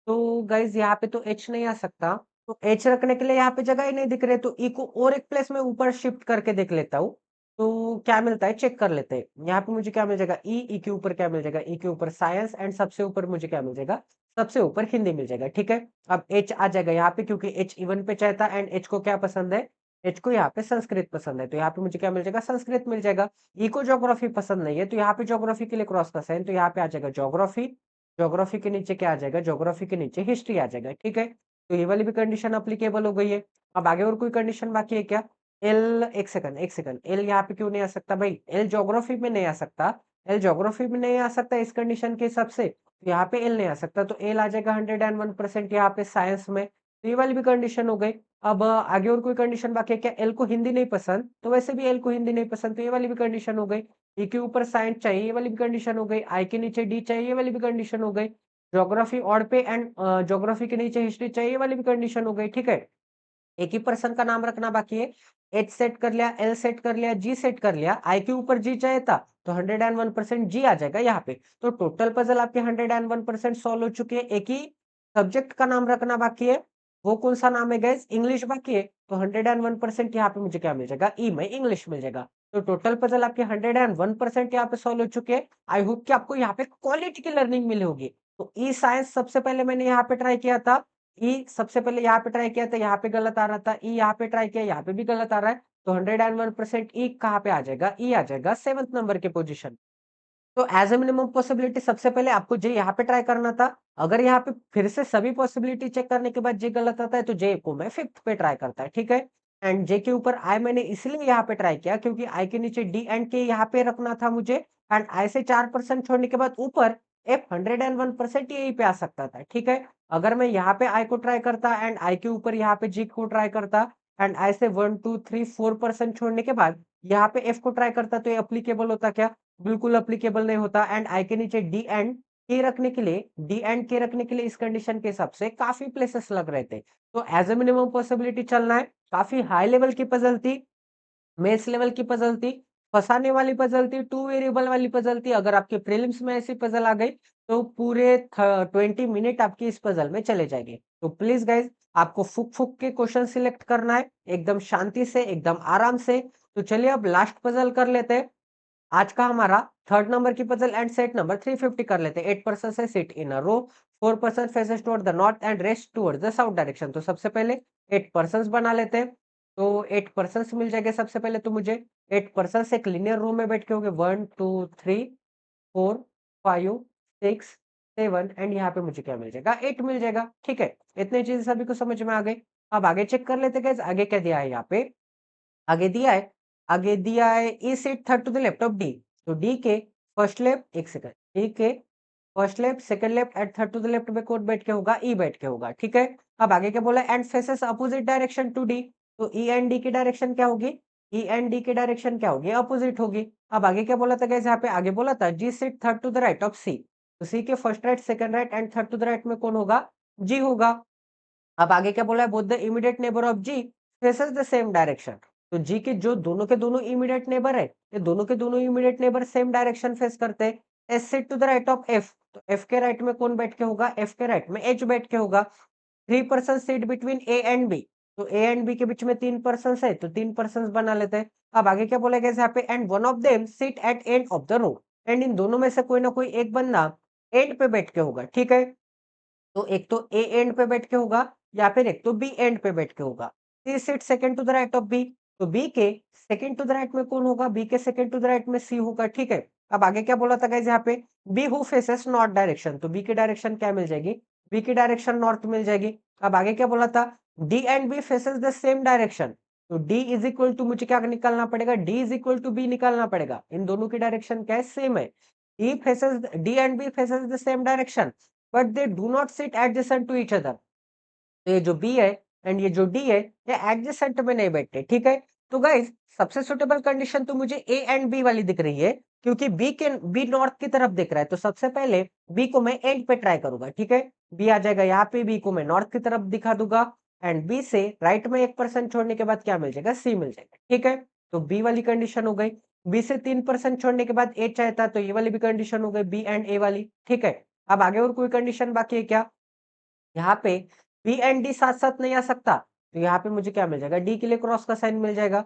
तो गाइज यहाँ पे तो एच नहीं आ सकता, तो एच रखने के लिए यहाँ पे जगह ही नहीं दिख रहे, तो ई को और एक प्लेस में ऊपर शिफ्ट करके देख लेता हूँ, तो क्या मिलता है चेक कर लेते हैं। यहाँ पे मुझे क्या मिल जाएगा, ई के ऊपर क्या मिल जाएगा, ई के ऊपर साइंस, एंड सबसे ऊपर मुझे क्या मिल जाएगा, सबसे ऊपर हिंदी मिल जाएगा, ठीक है। अब एच आ जाएगा यहाँ पे, क्योंकि एच इवन पे चाहता एंड एच को क्या पसंद है, एच को यहाँ पे संस्कृत पसंद है, तो यहाँ पे मुझे क्या मिल जाएगा? संस्कृत मिल जाएगा। ई को ज्योग्राफी पसंद नहीं है, तो यहाँ पे ज्योग्राफी के लिए क्रॉस का साइन, तो यहाँ पे आ जाएगा ज्योग्राफी। ज्योग्राफी के नीचे क्या आ जाएगा? ज्योग्राफी के नीचे हिस्ट्री आ जाएगा, ठीक है। तो ये वाली भी कंडीशन अप्लीकेबल हो गई है। अब आगे और कोई कंडीशन बाकी है क्या? एल, एक सेकंड, एल यहाँ पे क्यों नहीं आ सकता भाई? एल ज्योग्राफी में नहीं आ सकता, एल ज्योग्राफी में नहीं आ सकता इस कंडीशन के हिसाब से, तो यहाँ पे एल नहीं आ सकता, तो एल आ जाएगा 101% यहाँ पे साइंस में। तो ये वाली भी कंडीशन हो गई। अब आगे और कोई कंडीशन बाकी है क्या? एल को हिंदी नहीं पसंद, तो वैसे भी एल को हिंदी नहीं पसंद, तो ये वाली भी कंडीशन हो गई। ई के ऊपर साइंस चाहिए, ये वाली भी कंडीशन हो गई। आई के नीचे डी चाहिए, ये वाली भी कंडीशन हो गई। ज्योग्राफी ऑड पे एंड ज्योग्राफी के नीचे हिस्ट्री चाहिए, ये वाली भी कंडीशन हो गई, ठीक है। एक ही पर्सन का नाम रखना बाकी है। एच सेट कर लिया, एल सेट कर लिया, जी सेट कर लिया। आई के ऊपर जी चाहिए था, तो 101% जी आ जाएगा यहाँ पे। तो टोटल पजल आपके 101% सॉल्व हो चुके हैं। एक ही सब्जेक्ट का नाम रखना बाकी है, वो कौन सा नाम है गाइस? इंग्लिश बाकी है, तो 101% यहाँ पे मुझे क्या मिल जाएगा? ई में इंग्लिश मिल जाएगा। तो टोटल पजल आपके 101% यहाँ पे सॉल्व हो चुके हैं। आई होप कि आपको यहाँ पे क्वालिटी की लर्निंग मिली होगी। तो ई साइंस सबसे पहले मैंने यहाँ पे ट्राई किया था, ई सबसे पहले यहाँ पे ट्राई किया था, यहाँ पे गलत आ रहा था। ई यहाँ पे ट्राई किया, यहाँ पे भी गलत आ रहा है। तो 101% ई कहाँ पे आ जाएगा? ई आ जाएगा 7th नंबर के पोजीशन। तो एज ए मिनिमम पॉसिबिलिटी सबसे पहले आपको जे यहाँ पे ट्राई करना था। अगर यहाँ पे फिर से सभी पॉसिबिलिटी चेक करने के बाद जे गलत आता है, तो जे को मैं 5th पे ट्राई करता है, ठीक है। एंड जे के ऊपर आई मैंने इसलिए यहाँ पे ट्राई किया क्योंकि आई के नीचे डी एंड के यहाँ पे रखना था मुझे। एंड आई से 4% छोड़ने के बाद ऊपर एफ 101% यही पे आ सकता था, ठीक है। अगर मैं यहाँ पे आई को ट्राई करता एंड आई के ऊपर यहाँ पे जी को ट्राई करता एंड आई से 1 2 3 4% छोड़ने के बाद यहाँ पे एफ को ट्राई करता, तो ये अप्लीकेबल होता क्या? बिल्कुल अप्लीकेबल नहीं होता। एंड आई के नीचे डी एंड के रखने के लिए, डी एंड के रखने के लिए इस कंडीशन के हिसाब से काफी प्लेसेस लग रहे थे। तो एज ए मिनिमम पॉसिबिलिटी चलना है। काफी हाई लेवल की पजल थी, मेंस लेवल की पजल थी, फंसाने वाली पजल थी, 2 वेरिएबल वाली पजल थी। अगर आपके प्रीलिम्स में ऐसी पजल आ गई, तो पूरे 20 मिनट आपकी इस पजल में चले जाएंगे। तो प्लीज गाइज, आपको फुक-फुक के क्वेश्चन सिलेक्ट करना है, एकदम शांति से, एकदम आराम से। तो चलिए अब लास्ट पजल कर लेते हैं। आज का हमारा 3rd नंबर की पजल एंड सेट नंबर 350 कर लेते हैं। 8 पर्सन से sit in a row, 4 person faces toward the north and rest toward the south direction. तो सबसे पहले 8 पर्सन बना लेते हैं। तो 8 पर्सन मिल जाएंगे सबसे पहले तो मुझे। 8 पर्सन एक लिनियर रो में बैठ के होंगे, 1 2 3 4 5 6 7 एंड यहाँ पे मुझे क्या मिल जाएगा? 8 मिल जाएगा, ठीक है। इतने चीजें सभी को समझ में आ गई। अब आगे चेक कर लेते हैं, आगे क्या दिया है यहाँ पे। आगे दिया है E seat third to the left of D. तो डी के फर्स्ट लेफ्ट, एक सेकंड, डी के first left, second left and third to the left में कौन बैठ के होगा? ई बैठ के होगा, ठीक है। अब आगे क्या बोला? And faces opposite direction to D. तो ई एंड डी की डायरेक्शन क्या होगी? ई एंड डी की डायरेक्शन क्या होगी? अपोजिट होगी। अब आगे क्या बोला था गाइस? यहाँ पे आगे बोला था G seat third to the right of C. तो सी के first right, second right and third to the right में कौन होगा? जी होगा। अब आगे क्या बोला है? Both the immediate neighbour of G faces the same direction. तो जी के जो दोनों के दोनों इमीडिएट नेबर है, ये दोनों के दोनों immediate neighbour same direction face करते हैं। S sit to the right of F. तो एफ के राइट में कौन बैठ के होगा? एफ के राइट में एच बैठ के होगा। 3 person sit between A and B. तो ए एंड बी के बीच में 3 पर्सन है, तो 3 पर्सन बना लेते हैं। अब आगे क्या बोला गया यहाँ पे? And one of them sit at end of the row. And इन दोनों में से कोई ना कोई एक बंदा एंड पे बैठ के होगा, ठीक है। तो एक तो ए एंड पे बैठ के होगा, या फिर एक तो बी एंड पे बैठ के होगा। C sit second to the right of B. तो बी के सेकंड टू द राइट में कौन होगा? बी के सेकंड टू द राइट में सी होगा, ठीक है। अब आगे क्या बोला था गाइस यहाँ पे? B who faces north direction. तो बी की डायरेक्शन क्या मिल जाएगी? बी की डायरेक्शन नॉर्थ मिल जाएगी। अब आगे क्या बोला था? D and B faces the same direction. तो डी इज इक्वल टू मुझे क्या निकालना पड़ेगा? D is equal to B निकालना पड़ेगा। इन दोनों की डायरेक्शन क्या है? सेम है। D and B faces the same direction, but they do not sit adjacent to each other. तो ये जो बी है एंड ये जो डी है, ये एडजेसेंट में नहीं बैठते, ठीक है। तो गाइस, सबसे सुटेबल कंडीशन तो मुझे ए एंड बी वाली दिख रही है, क्योंकि बी नॉर्थ की तरफ दिख रहा है। तो सबसे पहले बी को मैं एंड पे ट्राई करूंगा, ठीक है। बी आ जाएगा यहाँ पे, बी को मैं नॉर्थ की तरफ दिखा दूंगा एंड बी से राइट में 1% छोड़ने के बाद क्या मिल जाएगा? सी मिल जाएगा, ठीक है। तो बी वाली कंडीशन हो गई। बी से 3% छोड़ने के बाद ए चाहता, तो ये वाली भी कंडीशन हो गई, बी एंड ए वाली, ठीक है। अब आगे और कोई कंडीशन बाकी है क्या? यहाँ पे बी एंड डी साथ साथ नहीं आ सकता, तो यहाँ पे मुझे क्या मिल जाएगा? डी के लिए क्रॉस का साइन मिल जाएगा।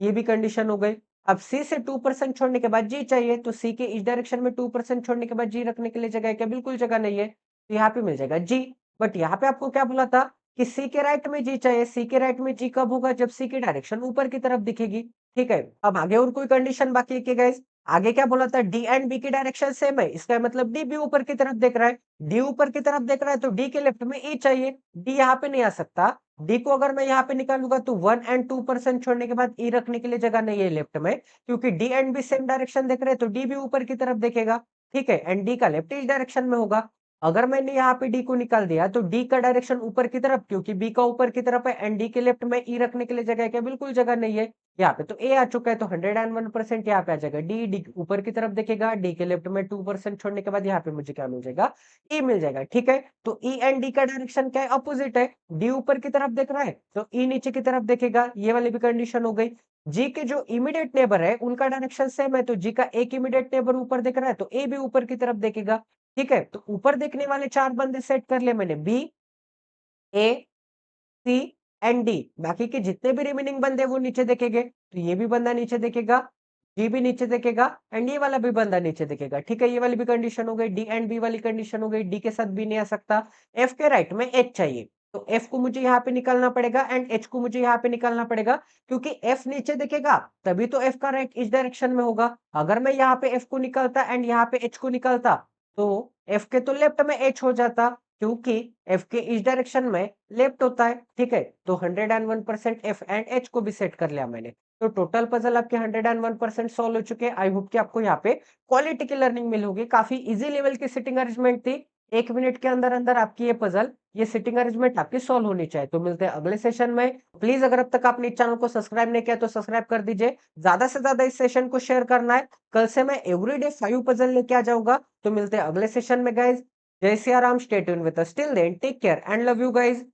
ये भी कंडीशन हो गई। अब सी से 2% छोड़ने के बाद जी चाहिए, तो सी के इस डायरेक्शन में 2% छोड़ने के बाद जी रखने के लिए जगह है क्या? बिल्कुल जगह नहीं है, तो यहाँ पे मिल जाएगा जी। बट यहाँ पे आपको क्या बोला था? कि सी के राइट में जी चाहिए। सी के राइट में जी कब होगा? जब सी की डायरेक्शन ऊपर की तरफ दिखेगी। ठीक है, अब आगे और कोई कंडीशन बाकी है क्या गाइस? आगे क्या बोला था? डी एंड बी की डायरेक्शन सेम है, इसका मतलब डी भी ऊपर की तरफ देख रहा है। डी ऊपर की तरफ देख रहा है तो डी के लेफ्ट में ई चाहिए। डी यहाँ पे नहीं आ सकता। डी को अगर मैं यहाँ पे निकालूंगा तो 1 एंड 2% छोड़ने के बाद ई रखने के लिए जगह नहीं है लेफ्ट में, क्योंकि D and B same direction देख रहे हैं तो डी भी ऊपर की तरफ देखेगा। ठीक है, एंड डी का लेफ्ट इस डायरेक्शन में होगा। अगर मैंने यहाँ पे डी को निकाल दिया तो डी का डायरेक्शन ऊपर की तरफ, क्योंकि बी का ऊपर की तरफ है एंड डी के लेफ्ट में ई रखने के लिए जगह है क्या? बिल्कुल जगह नहीं है। यहाँ पे तो ए आ चुका है तो 101% यहाँ पे आ जाएगा। डी डी ऊपर की तरफ देखेगा, डी के लेफ्ट में 2% छोड़ने के बाद यहाँ पे मुझे क्या मिल जाएगा? ई मिल जाएगा। ठीक है, तो ई एंड डी का डायरेक्शन क्या है? अपोजिट है। डी ऊपर की तरफ देख रहा है तो ई नीचे की तरफ देखेगा। ये वाली भी कंडीशन हो गई। जी के जो इमीडिएट नेबर है उनका डायरेक्शन सेम है, तो जी का एक इमीडिएट नेबर ऊपर देख रहा है तो ए भी ऊपर की तरफ देखेगा। ठीक है, तो ऊपर देखने वाले 4 बंदे सेट कर लिए मैंने, B, A, C and D. बाकी के जितने भी रिमेनिंग बंदे वो नीचे देखेंगे, तो ये भी बंदा नीचे देखेगा, जी भी नीचे देखेगा एंड ये वाला भी बंदा नीचे देखेगा। ठीक है, ये वाली भी कंडीशन हो गई। डी एंड बी वाली कंडीशन हो गई। डी के साथ बी नहीं आ सकता। एफ के राइट में एच चाहिए, तो एफ को मुझे यहाँ पे निकालना पड़ेगा एंड एच को मुझे यहाँ पे निकालना पड़ेगा, क्योंकि एफ नीचे देखेगा तभी तो एफ का राइट इस डायरेक्शन में होगा। अगर मैं यहाँ पे एफ को निकालता एंड यहाँ पे एच को निकालता तो एफ के तो लेफ्ट में एच हो जाता, क्योंकि एफ के इस डायरेक्शन में लेफ्ट होता है। ठीक है, तो 101% एफ एंड एच को भी सेट कर लिया मैंने। तो टोटल पजल आपके 101% सॉल्व हो चुके हैं। आई होप कि आपको यहाँ पे क्वालिटी की लर्निंग मिली होगी। काफी इजी लेवल की सिटिंग अरेंजमेंट थी। 1 मिनट के अंदर अंदर आपकी ये पजल, ये सिटिंग अरेंजमेंट आपकी सॉल्व होनी चाहिए। तो मिलते हैं अगले सेशन में। प्लीज अगर अब तक आपने इस चैनल को सब्सक्राइब नहीं किया तो सब्सक्राइब कर दीजिए। ज्यादा से ज्यादा इस सेशन को शेयर करना है। कल से मैं एवरीडे 5 पजल लेके आ जाऊंगा। तो मिलते हैं अगले सेशन में गाइज। जय Siya Ram, stay tuned with us till then, take care and love you guys.